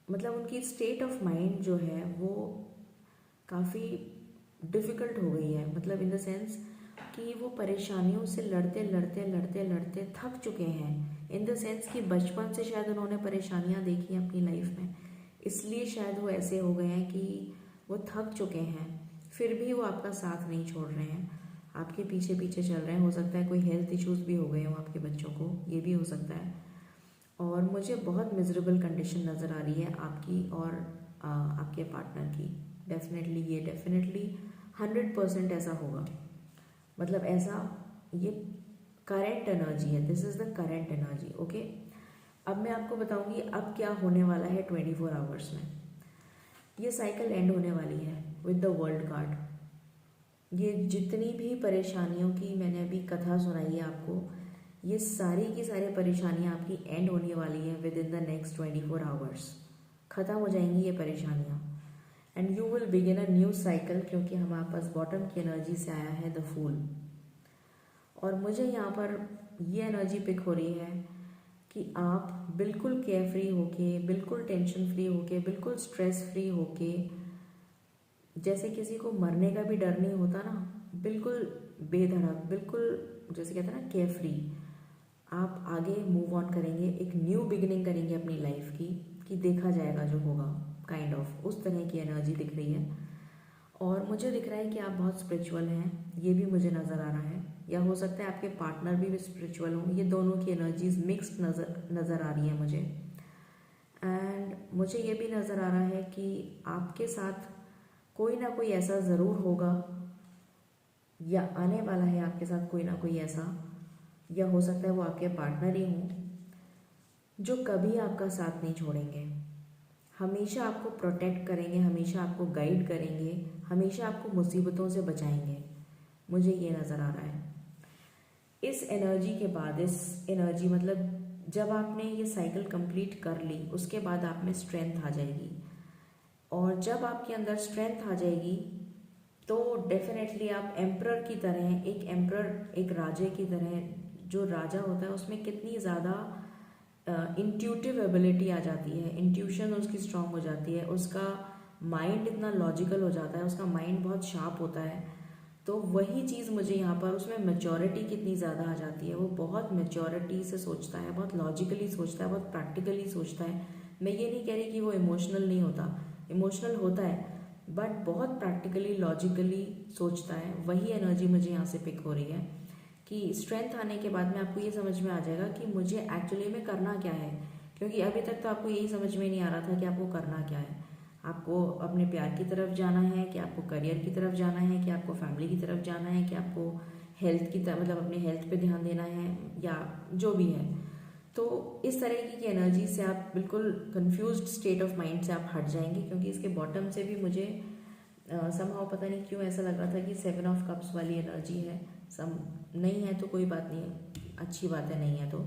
मतलब उनकी स्टेट ऑफ माइंड जो है वो काफ़ी डिफ़िकल्ट हो गई है, मतलब इन द सेंस कि वो परेशानियों से लड़ते लड़ते लड़ते लड़ते थक चुके हैं। इन द सेंस कि बचपन से शायद उन्होंने परेशानियां देखी हैं अपनी लाइफ में, इसलिए शायद वो ऐसे हो गए हैं कि वो थक चुके हैं। फिर भी वो आपका साथ नहीं छोड़ रहे हैं, आपके पीछे पीछे चल रहे हैं। हो सकता है कोई हेल्थ इश्यूज़ भी हो गए हों आपके बच्चों को, ये भी हो सकता है। और मुझे बहुत मिजरेबल कंडीशन नज़र आ रही है आपकी और आपके पार्टनर की। डेफिनेटली ये डेफिनेटली 100% ऐसा होगा, मतलब ऐसा ये करेंट एनर्जी है, this is the current energy. Okay, अब मैं आपको बताऊंगी अब क्या होने वाला है 24 आवर्स में। ये साइकिल एंड होने वाली है विद द वर्ल्ड कार्ड। ये जितनी भी परेशानियों की मैंने अभी कथा सुनाई है आपको, ये सारी की सारी परेशानियां आपकी एंड होने वाली है within the next 24 hours. ख़त्म हो जाएंगी ये परेशानियां and you will begin a new cycle, क्योंकि हमारे पास बॉटम की एनर्जी से आया है द फूल। और मुझे यहाँ पर ये एनर्जी पिक हो रही है कि आप बिल्कुल केयर फ्री होके, बिल्कुल टेंशन फ्री होके, बिल्कुल स्ट्रेस फ्री होके, जैसे किसी को मरने का भी डर नहीं होता ना, बिल्कुल बेधड़क, बिल्कुल जैसे कहते हैं ना केयर फ्री, आप आगे मूव ऑन करेंगे, एक न्यू बिगिनिंग करेंगे अपनी लाइफ की, कि देखा जाएगा जो होगा, काइंड ऑफ उस तरह की एनर्जी दिख रही है। और मुझे दिख रहा है कि आप बहुत स्पिरिचुअल हैं, ये भी मुझे नज़र आ रहा है। या हो सकता है आपके पार्टनर भी स्पिरिचुअल हों, ये दोनों की एनर्जीज मिक्स्ड नज़र आ रही है मुझे। एंड मुझे ये भी नज़र आ रहा है कि आपके साथ कोई ना कोई ऐसा ज़रूर होगा, या आने वाला है आपके साथ कोई ना कोई ऐसा, या हो सकता है वो आपके पार्टनर ही हों, जो कभी आपका साथ नहीं छोड़ेंगे, हमेशा आपको प्रोटेक्ट करेंगे, हमेशा आपको गाइड करेंगे, हमेशा आपको मुसीबतों से बचाएंगे। मुझे ये नज़र आ रहा है। इस एनर्जी के बाद, इस एनर्जी मतलब जब आपने ये साइकिल कंप्लीट कर ली, उसके बाद आप में स्ट्रेंथ आ जाएगी। और जब आपके अंदर स्ट्रेंथ आ जाएगी तो डेफिनेटली आप एम्परर की तरह, एक एम्परर, एक राजे की तरह, जो राजा होता है उसमें कितनी ज़्यादा इंट्यूटिव एबिलिटी आ जाती है, इंट्यूशन उसकी स्ट्रांग हो जाती है, उसका माइंड इतना लॉजिकल हो जाता है, उसका माइंड बहुत शार्प होता है। तो वही चीज़ मुझे यहाँ पर, उसमें मैच्योरिटी कितनी ज़्यादा आ जाती है, वो बहुत मैच्योरिटी से सोचता है, बहुत लॉजिकली सोचता है, बहुत प्रैक्टिकली सोचता है। मैं ये नहीं कह रही कि वो इमोशनल नहीं होता, इमोशनल होता है, बट बहुत प्रैक्टिकली लॉजिकली सोचता है। वही एनर्जी मुझे यहाँ से पिक हो रही है कि स्ट्रेंथ आने के बाद में आपको ये समझ में आ जाएगा कि मुझे एक्चुअली में करना क्या है। क्योंकि अभी तक तो आपको यही समझ में नहीं आ रहा था कि आपको करना क्या है। आपको अपने प्यार की तरफ जाना है, कि आपको करियर की तरफ जाना है, कि आपको फैमिली की तरफ जाना है, कि आपको हेल्थ की तरफ, मतलब अपने हेल्थ पे ध्यान देना है, या जो भी है। तो इस तरह की एनर्जी से आप बिल्कुल कंफ्यूज्ड स्टेट ऑफ माइंड से आप हट जाएंगे। क्योंकि इसके बॉटम से भी मुझे समहाउ पता नहीं क्यों ऐसा लग रहा था कि 7 ऑफ कप्स वाली एनर्जी है। सम नहीं है तो कोई बात नहीं है, अच्छी बात है, नहीं है तो,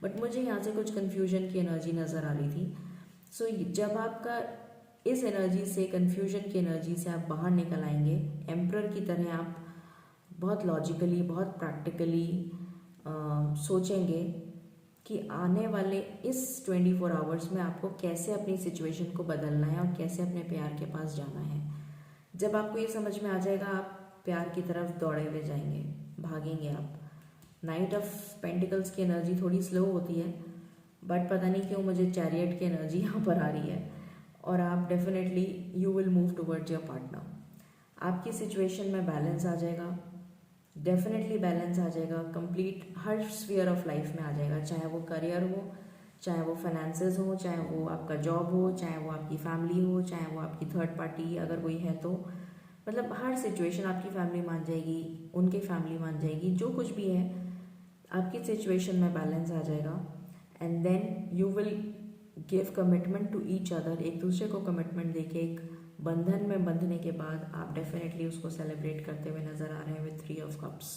बट मुझे यहाँ से कुछ कन्फ्यूजन की एनर्जी नज़र आ रही थी। सो जब आपका इस एनर्जी से, कन्फ्यूजन की एनर्जी से आप बाहर निकल आएंगे, एम्परर की तरह आप बहुत लॉजिकली, बहुत प्रैक्टिकली सोचेंगे कि आने वाले इस 24 आवर्स में आपको कैसे अपनी सिचुएशन को बदलना है और कैसे अपने प्यार के पास जाना है। जब आपको ये समझ में आ जाएगा, आप प्यार की तरफ दौड़े हुए जाएंगे। भागेंगे आप। नाइट ऑफ पेंटिकल्स की एनर्जी थोड़ी स्लो होती है, बट पता नहीं क्यों मुझे चैरियट की एनर्जी यहाँ पर आ रही है, और आप definitely you will move towards your partner. आपकी सिचुएशन में बैलेंस आ जाएगा, डेफिनेटली बैलेंस आ जाएगा, complete her sphere of life में आ जाएगा, चाहे वो करियर हो, चाहे वो फाइनेंसेस हो, चाहे वो आपका जॉब हो, चाहे वो आपकी फैमिली हो, चाहे वो आपकी थर्ड पार्टी अगर कोई है तो, मतलब हर सिचुएशन आपकी फैमिली मान जाएगी, उनकी फैमिली मान जाएगी, जो कुछ भी है आपकी सिचुएशन में बैलेंस आ जाएगा। And then you will give commitment to each other, एक दूसरे को कमिटमेंट देके एक बंधन में बंधने के बाद आप डेफिनेटली उसको सेलिब्रेट करते हुए नजर आ रहे हैं विद 3 ऑफ कप्स।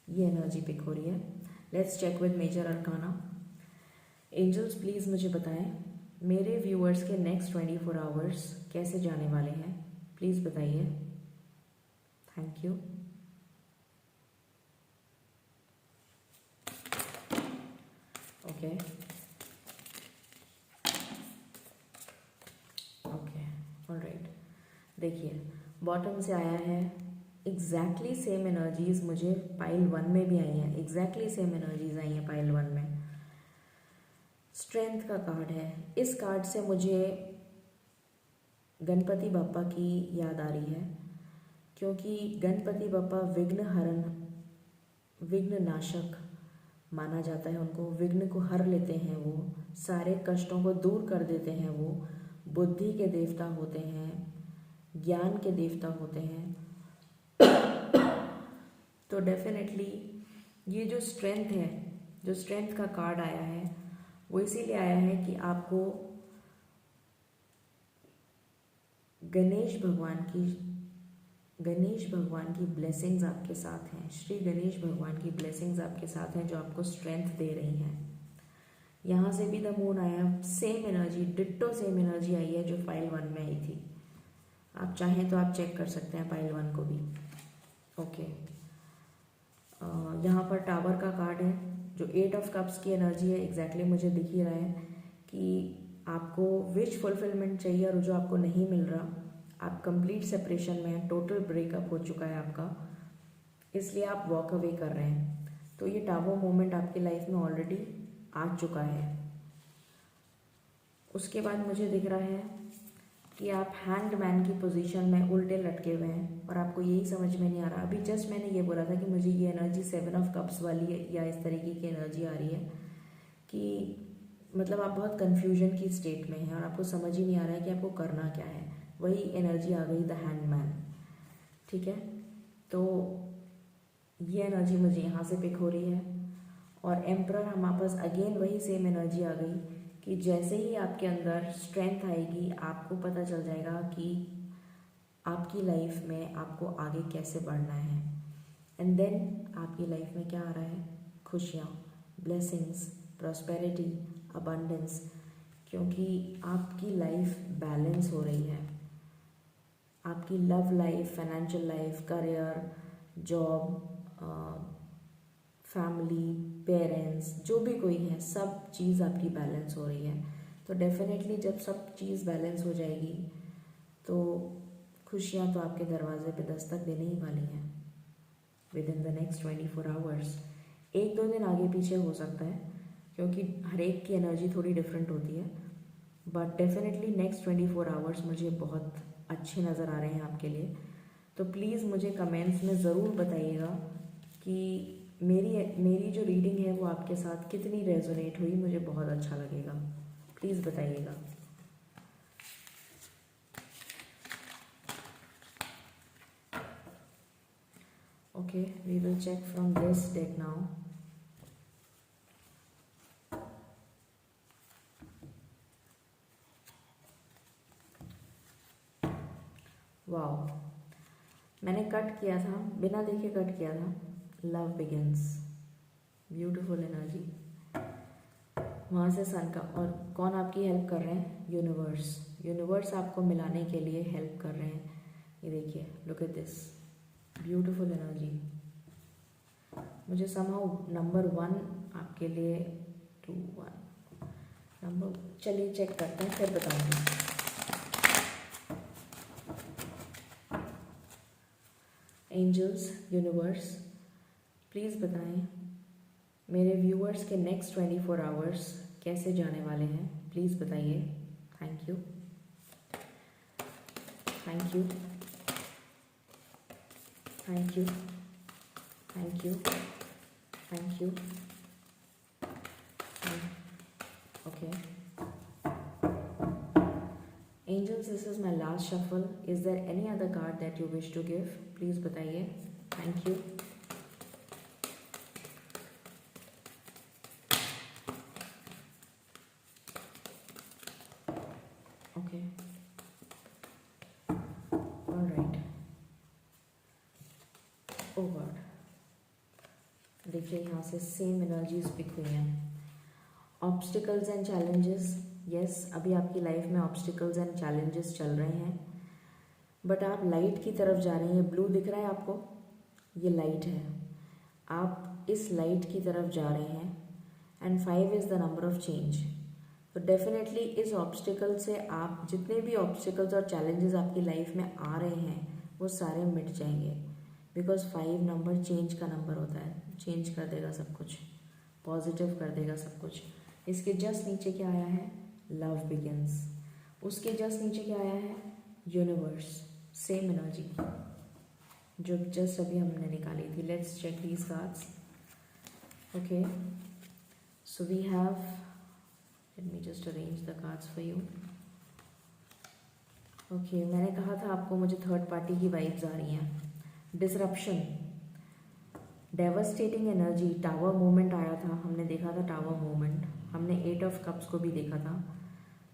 ये एनर्जी पिक हो रही है। Let's check with major arcana. Angels please मुझे बताएं मेरे व्यूअर्स के नेक्स्ट 24 आवर्स कैसे जाने वाले हैं, प्लीज बताइए। Thank you. Okay okay alright, देखिए बॉटम से आया है एग्जैक्टली सेम एनर्जीज मुझे पाइल 1 में भी आई हैं, एग्जैक्टली सेम एनर्जीज आई हैं पाइल 1 में। स्ट्रेंथ का कार्ड है। इस कार्ड से मुझे गणपति बप्पा की याद आ रही है, क्योंकि गणपति बप्पा विघ्न हरण, विघ्न नाशक माना जाता है उनको, विघ्न को हर लेते हैं, वो सारे कष्टों को दूर कर देते हैं, वो बुद्धि के देवता होते हैं, ज्ञान के देवता होते हैं। तो डेफिनेटली ये जो स्ट्रेंथ है, जो स्ट्रेंथ का कार्ड आया है वो इसीलिए आया है कि आपको गणेश भगवान की ब्लेसिंग्स आपके साथ हैं, श्री गणेश भगवान की ब्लेसिंग्स आपके साथ हैं जो आपको स्ट्रेंथ दे रही हैं। यहाँ से भी द मून आया, same energy, ditto same energy आई है जो फाइल 1 में आई थी। आप चाहें तो आप चेक कर सकते हैं फाइल 1 को भी। ओके यहाँ पर टावर का कार्ड है जो 8 ऑफ कप्स की एनर्जी है, एग्जैक्टली मुझे दिख ही रहा है कि आपको विश फुलफिलमेंट चाहिए और जो आपको नहीं मिल रहा, आप कंप्लीट सेपरेशन में हैं, टोटल ब्रेकअप हो चुका है आपका, इसलिए आप वॉक अवे कर रहे हैं। तो ये टावर मोमेंट आपकी लाइफ में ऑलरेडी आ चुका है। उसके बाद मुझे दिख रहा है कि आप हैंग्ड मैन की पोजीशन में उल्टे लटके हुए हैं और आपको यही समझ में नहीं आ रहा। अभी जस्ट मैंने ये बोला था कि मुझे ये एनर्जी 7 ऑफ कप्स वाली या इस तरीके की एनर्जी आ रही है कि मतलब आप बहुत कन्फ्यूजन की स्टेट में हैं और आपको समझ ही नहीं आ रहा है कि आपको करना क्या है। वही एनर्जी आ गई द हैंगमैन, ठीक है। तो ये एनर्जी मुझे यहाँ से पिक हो रही है और एम्परर हमारे पास अगेन वही सेम एनर्जी आ गई कि जैसे ही आपके अंदर स्ट्रेंथ आएगी आपको पता चल जाएगा कि आपकी लाइफ में आपको आगे कैसे बढ़ना है। एंड देन आपकी लाइफ में क्या आ रहा है, खुशियाँ, ब्लेसिंग्स, प्रॉस्पेरिटी, अबंडेंस, क्योंकि आपकी लाइफ बैलेंस हो रही है। आपकी love life, financial life, career, job, family, parents, जो भी कोई है, सब चीज़ आपकी बैलेंस हो रही है। तो डेफिनेटली जब सब चीज़ बैलेंस हो जाएगी तो खुशियाँ तो आपके दरवाजे पे दस्तक देने ही वाली हैं with in the next 24 hours. 1-2 दिन आगे पीछे हो सकता है क्योंकि हर एक की एनर्जी थोड़ी डिफरेंट होती है, बट डेफिनेटली नेक्स्ट 24 आवर्स मुझे बहुत अच्छे नज़र आ रहे हैं आपके लिए। तो प्लीज़ मुझे कमेंट्स में ज़रूर बताइएगा कि मेरी जो रीडिंग है वो आपके साथ कितनी रेजोनेट हुई, मुझे बहुत अच्छा लगेगा, प्लीज़ बताइएगा। Okay, we will check from this deck now. Wow, मैंने कट किया था, बिना देखे कट किया था। Love begins, beautiful energy. वहाँ से सन का, और कौन आपकी हेल्प कर रहे हैं, यूनिवर्स। यूनिवर्स आपको मिलाने के लिए हेल्प कर रहे हैं। ये देखिए, look at this beautiful energy. मुझे समहाउ नंबर 1 आपके लिए 2 1 नंबर, चलिए चेक करते हैं फिर बताऊंगी। एंजल्स, यूनिवर्स, प्लीज़ बताएं मेरे व्यूअर्स के नेक्स्ट 24 आवर्स कैसे जाने वाले हैं, प्लीज़ बताइए। Thank you, thank you, thank you, thank you, thank you. Okay angels, this is my last shuffle. Is there any other card that you wish to give, please बताइए। Thank you. Okay, alright. Oh God, देखिए यहाँ से सेम एनर्जीज पिक हुई हैं। ऑब्स्टिकल्स एंड चैलेंजेस, यस, अभी आपकी लाइफ में ऑब्स्टिकल्स एंड चैलेंजेस चल रहे हैं, बट आप लाइट की तरफ जा रहे हैं। ये ब्लू दिख रहा है आपको, ये लाइट है, आप इस लाइट की तरफ जा रहे हैं। And 5 is the number of change. तो डेफिनेटली इस ऑब्स्टिकल से आप, जितने भी ऑब्स्टिकल्स और चैलेंजेस आपकी लाइफ में आ रहे हैं वो सारे मिट जाएंगे, बिकॉज 5 नंबर चेंज का नंबर होता है, चेंज कर देगा सब कुछ, पॉजिटिव कर देगा सब कुछ। इसके जस्ट नीचे क्या आया है, लव बिगिंस। उसके जस्ट नीचे क्या आया है, यूनिवर्स, सेम एनर्जी जो जस्ट अभी हमने निकाली थी। Let's check these cards. Okay, so we have, let me just arrange the cards for you. Okay, मैंने कहा था आपको मुझे थर्ड पार्टी की वाइब्स आ रही हैं। Disruption, devastating energy, tower movement आया था, हमने देखा था टावर मूवमेंट, हमने 8 ऑफ कप्स को भी देखा था।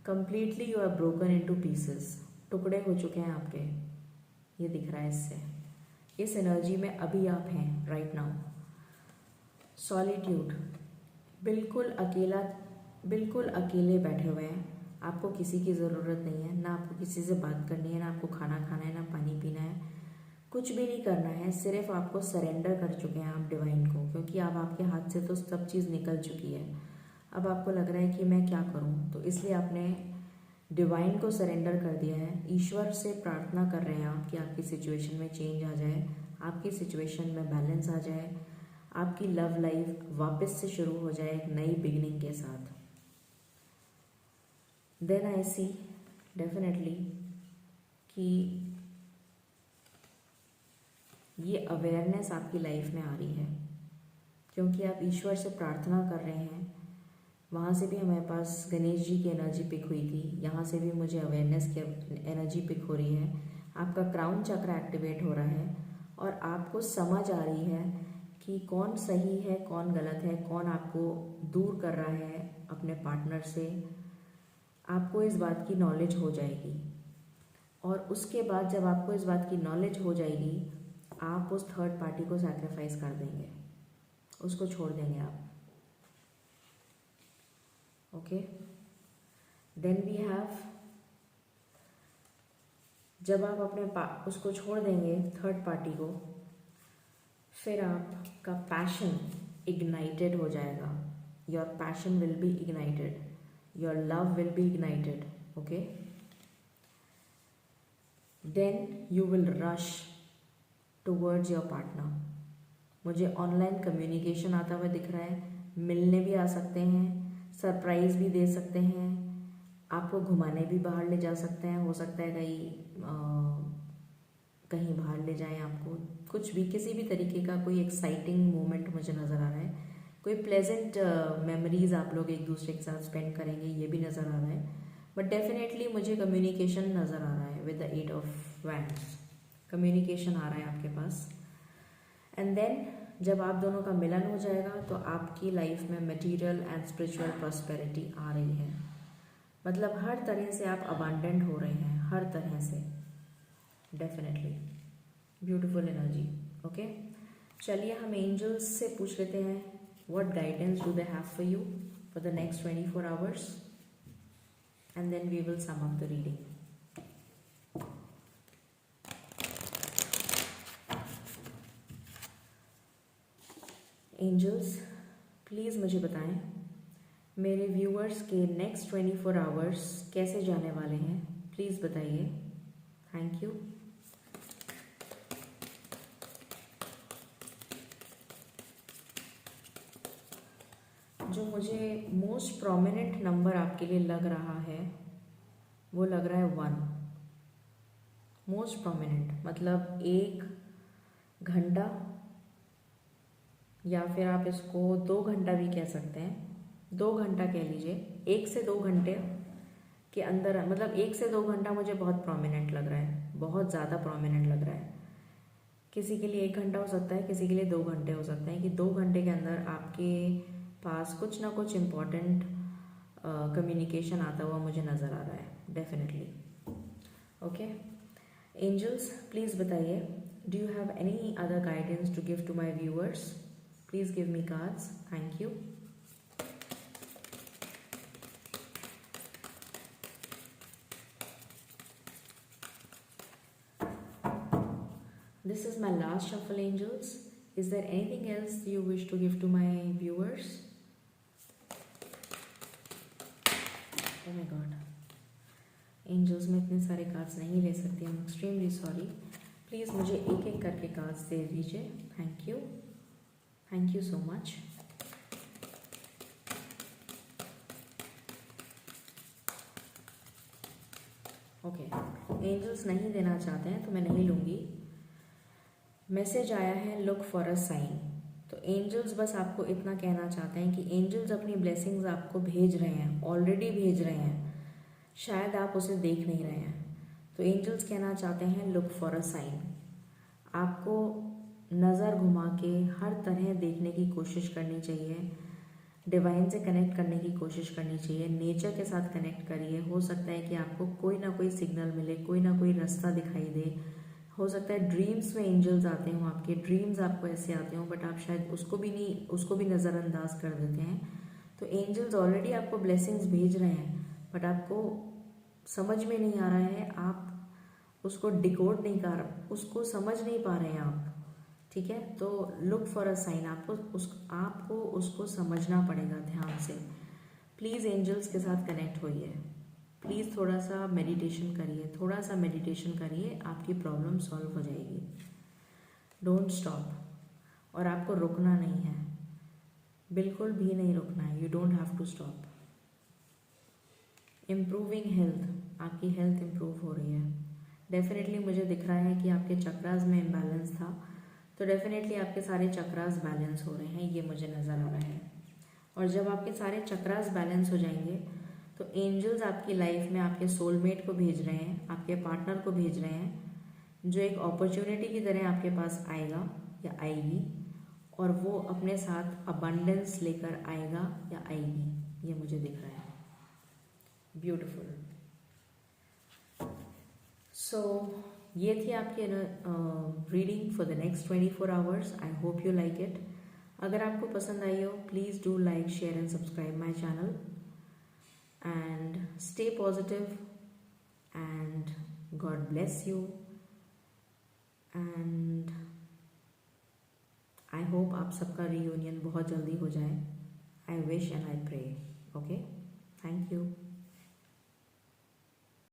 Completely you are broken into pieces, टुकड़े हो चुके हैं आपके, ये दिख रहा है इससे। इस एनर्जी में अभी आप हैं राइट नाउ। सॉलिट्यूड, बिल्कुल अकेला, बिल्कुल अकेले बैठे हुए हैं, आपको किसी की ज़रूरत नहीं है, ना आपको किसी से बात करनी है, ना आपको खाना खाना है, ना पानी पीना है, कुछ भी नहीं करना है, सिर्फ आपको सरेंडर कर चुके हैं आप डिवाइन को, क्योंकि अब आपके हाथ से तो सब चीज़ निकल चुकी है। अब आपको लग रहा है कि मैं क्या करूं, तो इसलिए आपने डिवाइन को सरेंडर कर दिया है। ईश्वर से प्रार्थना कर रहे हैं आप कि आपकी सिचुएशन में चेंज आ जाए, आपकी सिचुएशन में बैलेंस आ जाए, आपकी लव लाइफ वापस से शुरू हो जाए एक नई बिगिनिंग के साथ। देन आई सी डेफिनेटली कि ये अवेयरनेस आपकी लाइफ में आ रही है, क्योंकि आप ईश्वर से प्रार्थना कर रहे हैं। वहाँ से भी हमारे पास गणेश जी की एनर्जी पिक हुई थी, यहाँ से भी मुझे अवेयरनेस की एनर्जी पिक हो रही है। आपका क्राउन चक्र एक्टिवेट हो रहा है और आपको समझ आ रही है कि कौन सही है, कौन गलत है, कौन आपको दूर कर रहा है अपने पार्टनर से। आपको इस बात की नॉलेज हो जाएगी, और उसके बाद जब आपको इस बात की नॉलेज हो जाएगी, आप उस थर्ड पार्टी को सैक्रिफाइस कर देंगे, उसको छोड़ देंगे आप। ओके, देन वी हैव, जब आप अपने उसको छोड़ देंगे थर्ड पार्टी को, फिर आपका पैशन इग्नाइटेड हो जाएगा। Your passion will be ignited, your love will be ignited. Okay, then you will rush towards your partner. मुझे ऑनलाइन कम्युनिकेशन आता हुआ दिख रहा है, मिलने भी आ सकते हैं, सरप्राइज़ भी दे सकते हैं, आपको घुमाने भी बाहर ले जा सकते हैं, हो सकता है कहीं बाहर ले जाएं आपको, कुछ भी, किसी भी तरीके का कोई एक्साइटिंग मोमेंट मुझे नज़र आ रहा है, कोई प्लेजेंट मेमोरीज आप लोग एक दूसरे के साथ स्पेंड करेंगे, ये भी नज़र आ रहा है। बट डेफिनेटली मुझे कम्युनिकेशन नज़र आ रहा है with the 8 of wands, communication आ रहा है आपके पास। एंड देन जब आप दोनों का मिलन हो जाएगा तो आपकी लाइफ में मटेरियल एंड स्पिरिचुअल प्रॉस्पेरिटी आ रही है, मतलब हर तरह से आप अबांडेंट हो रहे हैं, हर तरह से। Definitely beautiful energy. ओके, चलिए हम एंजल्स से पूछ लेते हैं, what guidance do they have for you for the next 24 hours, and then we will sum up the reading. Angels, please मुझे बताएं मेरे व्यूअर्स के नेक्स्ट 24 आवर्स कैसे जाने वाले हैं, प्लीज़ बताइए। Thank you. जो मुझे मोस्ट प्रोमिनेंट नंबर आपके लिए लग रहा है वो लग रहा है 1। मोस्ट प्रोमिनेंट मतलब 1 घंटा, या फिर आप इसको 2 घंटा भी कह सकते हैं। 2 घंटा कह लीजिए, 1 से 2 घंटे के अंदर, मतलब 1 से 2 घंटा मुझे बहुत प्रोमिनेंट लग रहा है, बहुत ज़्यादा प्रोमिनेंट लग रहा है। किसी के लिए 1 घंटा हो सकता है, किसी के लिए 2 घंटे हो सकते हैं, कि 2 घंटे के अंदर आपके पास कुछ ना कुछ इम्पोर्टेंट कम्युनिकेशन आता हुआ मुझे नज़र आ रहा है, डेफिनेटली। ओके एंजल्स, प्लीज़ बताइए, do you have any other guidance to give to my viewers? Please give me cards, thank you. This is my last shuffle, angels. Is there anything else you wish to give to my viewers? Oh my God. Angels, मैं इतने सारे कार्ड्स नहीं ले सकती, I'm extremely sorry. प्लीज़ मुझे एक एक करके कार्ड्स दे दीजिए, thank you, thank you so much. Okay angels नहीं देना चाहते हैं तो मैं नहीं लूँगी। मैसेज आया है लुक फॉर अ साइन। तो एंजल्स बस आपको इतना कहना चाहते हैं कि एंजल्स अपनी ब्लेसिंग्स आपको भेज रहे हैं, ऑलरेडी भेज रहे हैं, शायद आप उसे देख नहीं रहे हैं। तो एंजल्स कहना चाहते हैं लुक फॉर अ साइन। आपको नज़र घुमा के हर तरह देखने की कोशिश करनी चाहिए, डिवाइन से कनेक्ट करने की कोशिश करनी चाहिए, नेचर के साथ कनेक्ट करिए। हो सकता है कि आपको कोई ना कोई सिग्नल मिले, कोई ना कोई रास्ता दिखाई दे। हो सकता है ड्रीम्स में एंजल्स आते हों, आपके ड्रीम्स आपको ऐसे आते हों, बट आप शायद उसको भी नज़रअंदाज कर देते हैं। तो एंजल्स ऑलरेडी आपको ब्लेसिंग्स भेज रहे हैं, बट आपको समझ में नहीं आ रहा है, आप उसको डिकोड नहीं कर, उसको समझ नहीं पा रहे हैं आप, ठीक है। तो लुक फॉर अ साइन, आपको उसको समझना पड़ेगा ध्यान से। प्लीज़ एंजल्स के साथ कनेक्ट होइए, प्लीज़ थोड़ा सा मेडिटेशन करिए, थोड़ा सा मेडिटेशन करिए, आपकी प्रॉब्लम सॉल्व हो जाएगी। Don't stop. और आपको रुकना नहीं है, बिल्कुल भी नहीं रुकना है, you don't have to stop. Improving health, आपकी हेल्थ इम्प्रूव हो रही है। डेफिनेटली मुझे दिख रहा है कि आपके चक्रास में इम्बैलेंस था, तो डेफिनेटली आपके सारे चक्रास बैलेंस हो रहे हैं, ये मुझे नज़र आ रहा है। और जब आपके सारे चक्रास बैलेंस हो जाएंगे तो एंजल्स आपकी लाइफ में आपके सोलमेट को भेज रहे हैं, आपके पार्टनर को भेज रहे हैं, जो एक अपॉर्चुनिटी की तरह आपके पास आएगा या आएगी, और वो अपने साथ अबंडेंस लेकर आएगा या आएगी, ये मुझे दिख रहा है। ब्यूटिफुल। सो ये थी आपकी reading for the next 24 hours. I hope you like it. अगर आपको पसंद आई हो, please do like, share and subscribe my channel, and stay positive and God bless you, and I hope आप सबका reunion बहुत जल्दी हो जाए। I wish and I pray. Okay, thank you.